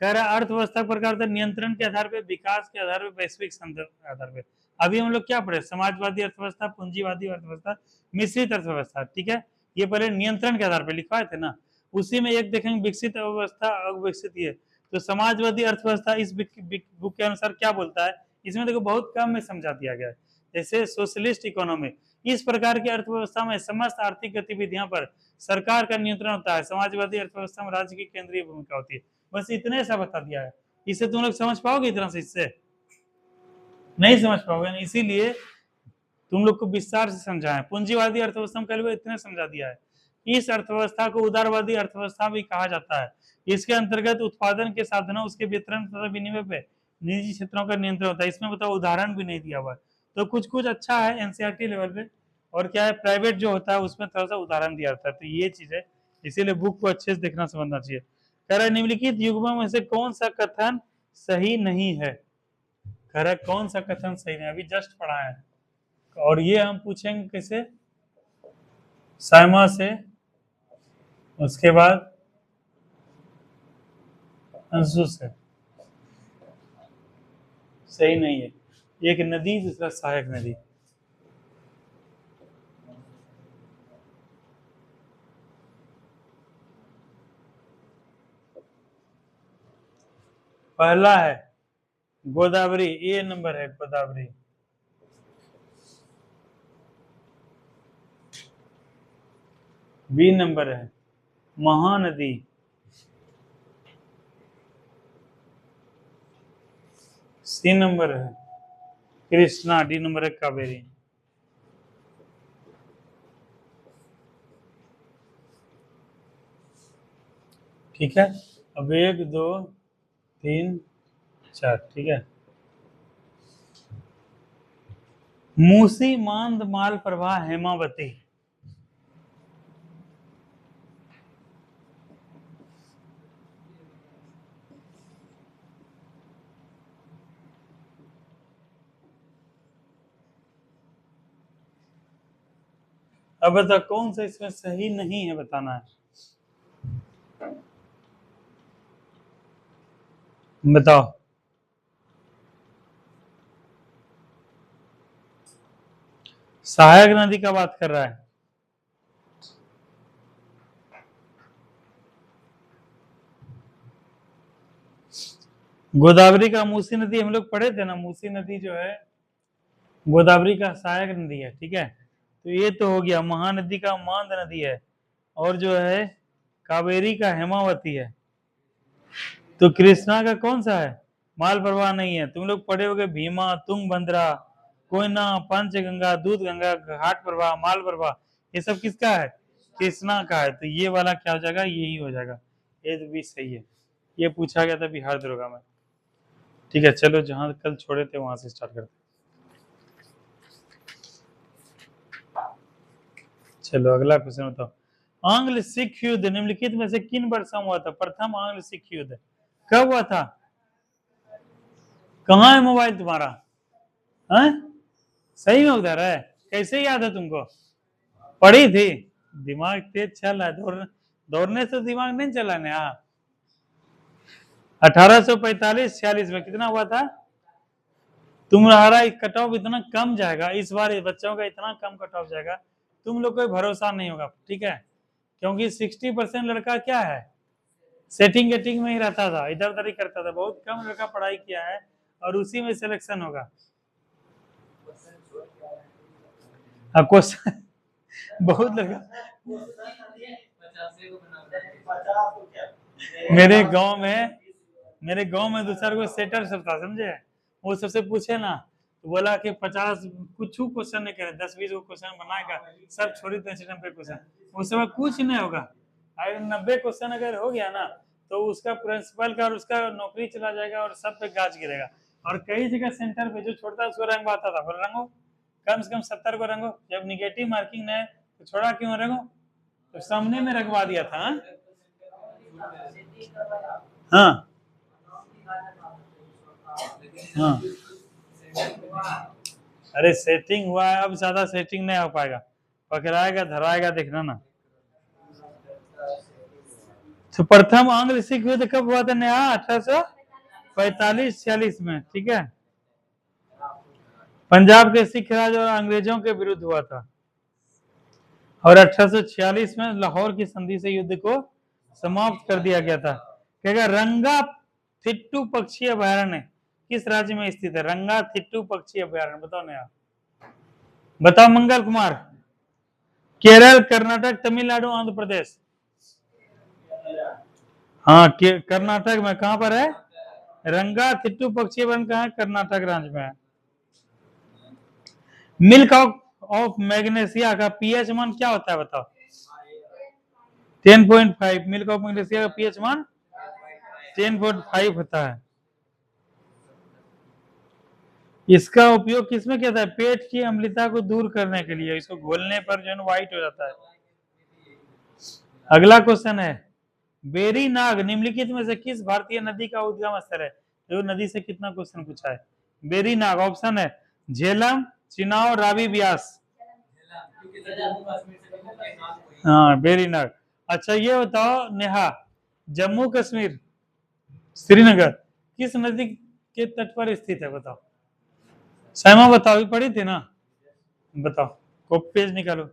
कह रहा है, अर्थव्यवस्था के प्रकार था नियंत्रण के आधार पर, विकास के आधार पर, वैश्विक संदर्भ के आधार पर। अभी हम लोग क्या पढ़े, समाजवादी अर्थव्यवस्था, पूंजीवादी अर्थव्यवस्था, मिश्रित अर्थव्यवस्था। ठीक है, ये पहले नियंत्रण के आधार पर लिखवाए थे ना। उसी में एक देखेंगे विकसित अवस्था, अविकसित। ये तो समाजवादी अर्थव्यवस्था इस बुक के अनुसार क्या बोलता है, इसमें देखो बहुत कम में समझा दिया गया है। जैसे सोशलिस्ट इकोनॉमी, इस प्रकार की अर्थव्यवस्था में समस्त आर्थिक गतिविधियों पर सरकार का नियंत्रण होता है। समाजवादी अर्थव्यवस्था में राज्य की केंद्रीय भूमिका होती है। बस इतने सा बता दिया है। इसे तुम लोग समझ पाओगे इतना से, इससे नहीं समझ पाओगे, इसीलिए तुम लोग को विस्तार से समझाएं। पूंजीवादी अर्थव्यवस्था में कल इतने समझा दिया है। इस अर्थव्यवस्था को उदारवादी अर्थव्यवस्था भी कहा जाता है। इसके अंतर्गत उत्पादन के साधनों, उसके वितरण तथा विनिमय पे निजी क्षेत्रों का नियंत्रण होता है। इसमें बताओ उदाहरण भी नहीं दिया हुआ है, तो कुछ कुछ अच्छा है एनसीईआरटी लेवल पे। और क्या है, प्राइवेट जो होता है उसमें थोड़ा सा उदाहरण दिया जाता है। तो ये चीज है, इसीलिए बुक को अच्छे से देखना समझना चाहिए। कह रहा है निम्नलिखित युग्मों में से कौन सा कथन सही नहीं है। कह रहा है कौन सा कथन सही नहीं, अभी जस्ट पढ़ा है। और ये हम पूछेंगे कैसे, साइमा से, उसके बाद अंशु से। सही नहीं है, एक नदी दूसरा सहायक नदी। पहला है गोदावरी, ए नंबर है गोदावरी। बी नंबर है महानदी। सी नंबर है कृष्णा। डी नंबर है कावेरी। ठीक है, अब 1 2 3 4। ठीक है, मूसी, मांद, माल प्रवाह, हेमावती। अब बता कौन सा इसमें सही नहीं है, बताना है। बताओ। सहायक नदी का बात कर रहा है। गोदावरी का मूसी नदी हम लोग पढ़े थे ना, मूसी नदी जो है गोदावरी का सहायक नदी है। ठीक है, तो ये तो हो गया। महानदी का मांद नदी है, और जो है कावेरी का हेमावती है। तो कृष्णा का कौन सा है, माल प्रवाह नहीं है। तुम लोग पढ़े होगे भीमा, तुंगभद्रा, कोयना, पंचगंगा, दूध गंगा, घाट प्रवाह, माल प्रवाह, ये सब किसका है, कृष्णा का है। तो ये वाला क्या हो जाएगा, यही हो जाएगा। ये तो भी सही है, ये पूछा गया था बिहार दरोगा में। ठीक है, चलो जहां कल छोड़े थे वहां से स्टार्ट करते। चलो अगला क्वेश्चन बताओ। आंग्ल सिख युद्ध निम्नलिखित में से किन वर्षों में हुआ था। प्रथम आंग्ल सिख युद्ध कब हुआ था। कहाँ है मोबाइल तुम्हारा, है सही में उधर है, कैसे याद है तुमको, पढ़ी थी, दिमाग तेज चल रहा है। दौड़ने से दिमाग नहीं चलाने। हाँ, 1845-46 में कितना हुआ था। तुम्हारा कट ऑफ इतना कम जाएगा इस बार, बच्चों का इतना कम कट ऑफ जाएगा, तुम लोग को भरोसा नहीं होगा। ठीक है, क्योंकि 60% लड़का क्या है, सेटिंग गेटिंग में ही रहता था, इधर उधर ही करता था। बहुत कम लड़का पढ़ाई किया है, और उसी में सिलेक्शन होगा। हाँ क्वेश्चन बहुत लगा। मेरे गांव में दूसरा कोई सेटर सब था समझे, वो सबसे पूछे ना तो बोला कि 50 कुछ क्वेश्चन नहीं करे, 10-20 क्वेश्चन बनाएगा, सब छोड़ी थे क्वेश्चन, उस समय कुछ नहीं होगा। अगर 90 क्वेश्चन अगर हो गया ना तो उसका प्रिंसिपल का और उसका नौकरी चला जाएगा और सब पे गाज गिरेगा। और कई जगह सेंटर पे जो छोड़ता है उसको रंग आता था, बोल रंगो कम से कम 70 को रंगो, जब निगेटिव मार्किंग ने तो छोड़ा क्यों रंगो, तो सामने में रंगवा दिया था। हाँ हाँ अरे सेटिंग हुआ है, अब ज्यादा सेटिंग नहीं हो पाएगा, पकड़ाएगा धराएगा, देखना ना। तो प्रथम आंग्ल सिख युद्ध कब हुआ था नेहा? 1845-46 में, ठीक है। पंजाब के सिख राज और अंग्रेजों के विरुद्ध हुआ था और 1846 में लाहौर की संधि से युद्ध को समाप्त कर दिया गया था। कहेगा रंगा थिट्टू पक्षी अभयारण्य किस राज्य में स्थित है? रंगा थिट्टू पक्षी अभयारण्य बताओ नया, बताओ मंगल कुमार। केरल, कर्नाटक, तमिलनाडु, आंध्र प्रदेश। हाँ कर्नाटक में कहां पर है? रंगा थिट्टू पक्षी अभयारण्य कहां है? कर्नाटक राज्य में है। मिल्क ऑफ मैग्नेशिया का पीएच मान क्या होता है बताओ? 10.5। मिल्क ऑफ मैग्नेशिया का पीएच मान 10.5 होता है। इसका उपयोग किसमें किया जाता है? पेट की अम्लता को दूर करने के लिए, इसको घोलने पर जो है व्हाइट हो जाता है। अगला क्वेश्चन है बेरी नाग निम्नलिखित में से किस भारतीय नदी का उद्गम स्थल है? जो नदी से कितना क्वेश्चन पूछा है। बेरी नाग ऑप्शन है झेलम, चिनाव, रावी, ब्यास। हाँ बेरी नाग। अच्छा ये बताओ नेहा, जम्मू कश्मीर श्रीनगर किस नदी के तट पर स्थित है बताओ? सैमा बताओ, भी पढ़ी थी ना, बताओ कॉपी पेज निकालो।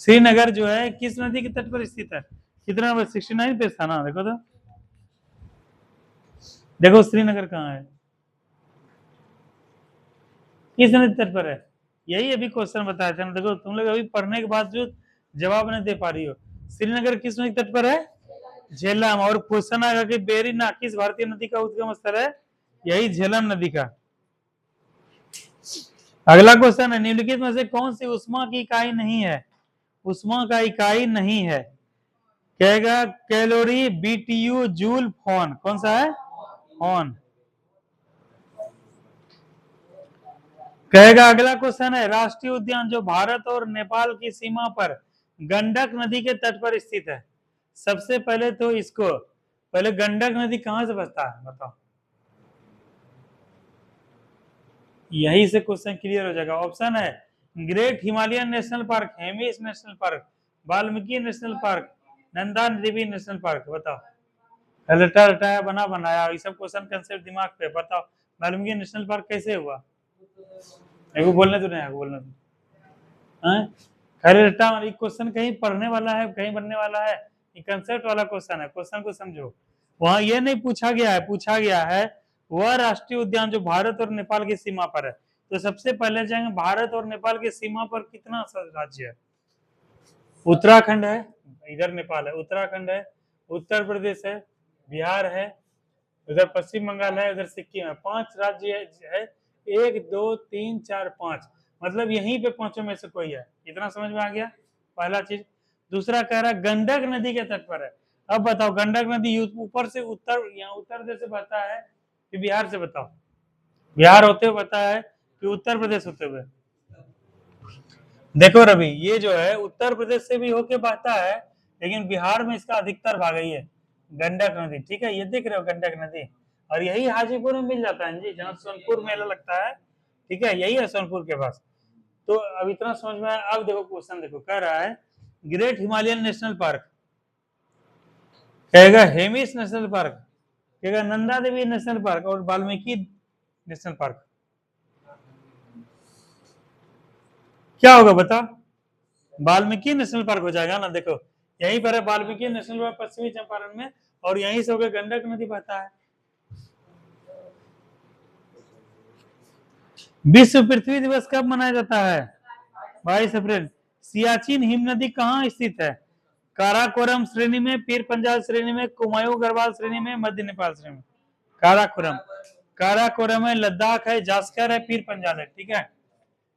श्रीनगर जो है किस नदी के तट पर स्थित है? कितना नंबर? 69 पेज था ना, देखो तो, देखो श्रीनगर कहाँ है, किस नदी तट पर है? यही अभी क्वेश्चन बताया था ना, देखो तुम लोग अभी पढ़ने के बाद जो जवाब नहीं दे पा रही हो। श्रीनगर किस नदी तट पर है? झेलम। और क्वेश्चन आएगा कि बेरी नाग किस भारतीय नदी का उद्गम स्थल है? यही झेलम नदी का। अगला क्वेश्चन है निम्नलिखित में से कौन सी उष्मा की इकाई नहीं है? उष्मा का इकाई नहीं है, कहेगा कैलोरी, बीटीयू, जूल, फोन। कौन सा है? फोन। कहेगा अगला क्वेश्चन है राष्ट्रीय उद्यान जो भारत और नेपाल की सीमा पर गंडक नदी के तट पर स्थित है। सबसे पहले तो इसको पहले गंडक नदी कहां से बसता है बताओ? यही से क्वेश्चन क्लियर हो जाएगा। ऑप्शन है Great Himalayan National Park, Hemis National Park, Valmiki National Park, Nanda Devi National Park. बताओ, रटा रटाया बना बनाया, ये सब क्वेश्चन कंसेप्ट दिमाग पे। बताओ वाल्मीकि नेशनल पार्क कैसे हुआ? एगो बोलने तो नहीं है, बोलने तो खैर रटा क्वेश्चन कहीं पढ़ने वाला है कहीं बनने वाला है, ये कंसेप्ट वाला क्वेश्चन है, क्वेश्चन को समझो। वहां ये नहीं पूछा गया है, पूछा गया है वह राष्ट्रीय उद्यान जो भारत और नेपाल की सीमा पर है। तो सबसे पहले जाएंगे भारत और नेपाल की सीमा पर कितना राज्य है? उत्तराखंड है, इधर नेपाल है, उत्तराखंड है, उत्तर प्रदेश है, बिहार है, उधर पश्चिम बंगाल है, उधर सिक्किम है। 5 राज्य है, 1 2 3 4 5, मतलब यहीं पे 5 में से कोई है। इतना समझ में आ गया पहला चीज। दूसरा कह रहा है गंडक नदी के तट पर है। अब बताओ गंडक नदी ऊपर से उत्तर, यहाँ उत्तर प्रदेश से बहता है कि बिहार से? बताओ बिहार होते हुए बहता है कि उत्तर प्रदेश होते हुए? देखो रवि, ये जो है उत्तर प्रदेश से भी होके बहता है, लेकिन बिहार में इसका अधिकतर भाग ही है गंडक नदी, ठीक है। ये देख रहे हो गंडक नदी, और यही हाजीपुर में मिल जाता है जी, जहाँ सोनपुर मेला लगता है, ठीक है, यही है सोनपुर के पास। तो अब इतना समझ में आया। अब देखो क्वेश्चन देखो, कह रहा है ग्रेट हिमालयन नेशनल पार्क, कहेगा हेमिस नेशनल पार्क, कहेगा नंदा देवी नेशनल पार्क, और वाल्मीकि नेशनल पार्क। क्या होगा बता? वाल्मीकि नेशनल पार्क हो जाएगा ना। देखो यहीं पर है वाल्मीकि नेशनल पार्क पश्चिमी चंपारण में, और यहीं से होकर गंडक नदी बहता है। विश्व पृथ्वी दिवस कब मनाया जाता है? 22 अप्रैल। सियाचिन हिम नदी कहाँ स्थित है? काराकोरम श्रेणी में, पीर पंजाल श्रेणी में, कुमायूं गढ़वाल श्रेणी में, मध्य नेपाल श्रेणी में। काराकोरम, काराकोरम है, लद्दाख है, जास्कर है, पीर पंजाल है। ठीक है,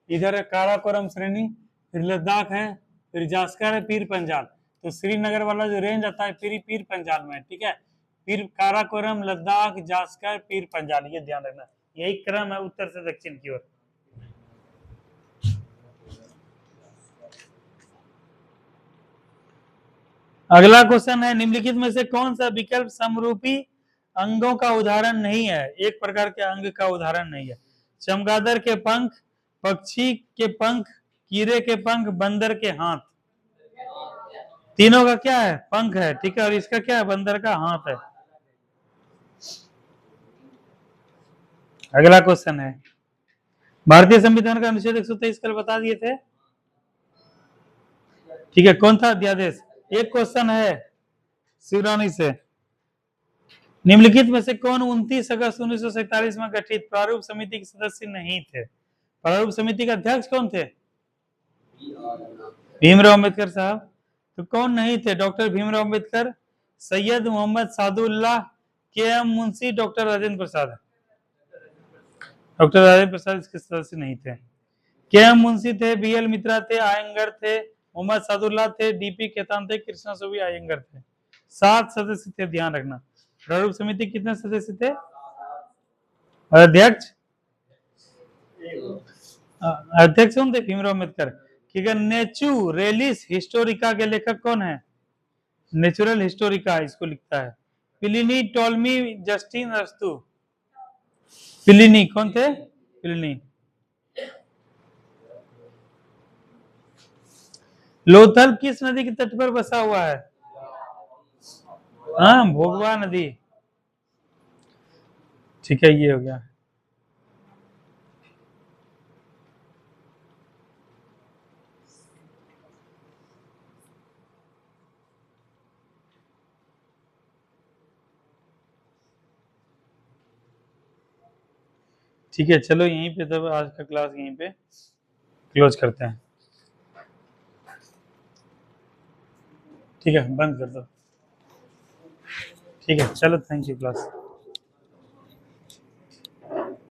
इधर है काराकोरम श्रेणी, फिर लद्दाख है, फिर जास्कर है, पीर पंजाल। तो श्रीनगर वाला जो रेंज आता है पीर पंजाल में। ठीक है, पीर काराकोरम, लद्दाख, जास्कर, पीर पंजाल, ये ध्यान रखना, यही क्रम है उत्तर से दक्षिण की ओर। अगला क्वेश्चन है, निम्नलिखित में से कौन सा विकल्प समरूपी अंगों का उदाहरण नहीं है? एक प्रकार के अंग का उदाहरण नहीं है। चमगादड़ के पंख, पक्षी के पंख, कीड़े के पंख, बंदर के हाथ। तीनों का क्या है? पंख है। ठीक है, और इसका क्या है? बंदर का हाथ है। अगला क्वेश्चन है, भारतीय संविधान का अनुच्छेद 123 कल बता दिए थे। ठीक है, कौन था अध्यादेश? एक क्वेश्चन है शिवरानी से, निम्नलिखित में से कौन 29 अगस्त 1947 में गठित प्रारूप समिति के सदस्य नहीं थे? प्रारूप समिति के अध्यक्ष कौन थे? भीमराव अम्बेडकर साहब। तो कौन नहीं थे? Doctor Bhimrao Ambedkar, Syed Mohammad Saadullah, K M. Munshi, doctor Rajendra Prasad. Doctor Rajendra Prasad इसके सदस्य नहीं थे। के.एम. मुंशी थे, बी.एल. मित्रा थे, आयंगर थे, मोहम्मद सादुल्लाह थे, डी.पी. खेतान थे, कृष्णा सुबी आयंगर थे। 7 सदस्य थे, ध्यान रखना। प्रारूप समिति कितने सदस्य थे? अध्यक्ष, अध्यक्ष कौन थे? भीमराव अम्बेडकर। ठीक है, नेचुरेलिस हिस्टोरिका के लेखक कौन है? नेचुरल हिस्टोरिका इसको लिखता है प्लिनी, टोल्मी, जस्टिन, अरस्तु। प्लिनी कौन थे? प्लिनी। लोथल किस नदी के तट पर बसा हुआ है? हाँ, भोगवा नदी। ठीक है, ये हो गया। ठीक है, चलो यहीं पे तब आज का क्लास यहीं पे क्लोज करते हैं। ठीक है, बंद कर दो। ठीक है, चलो, थैंक यू क्लास।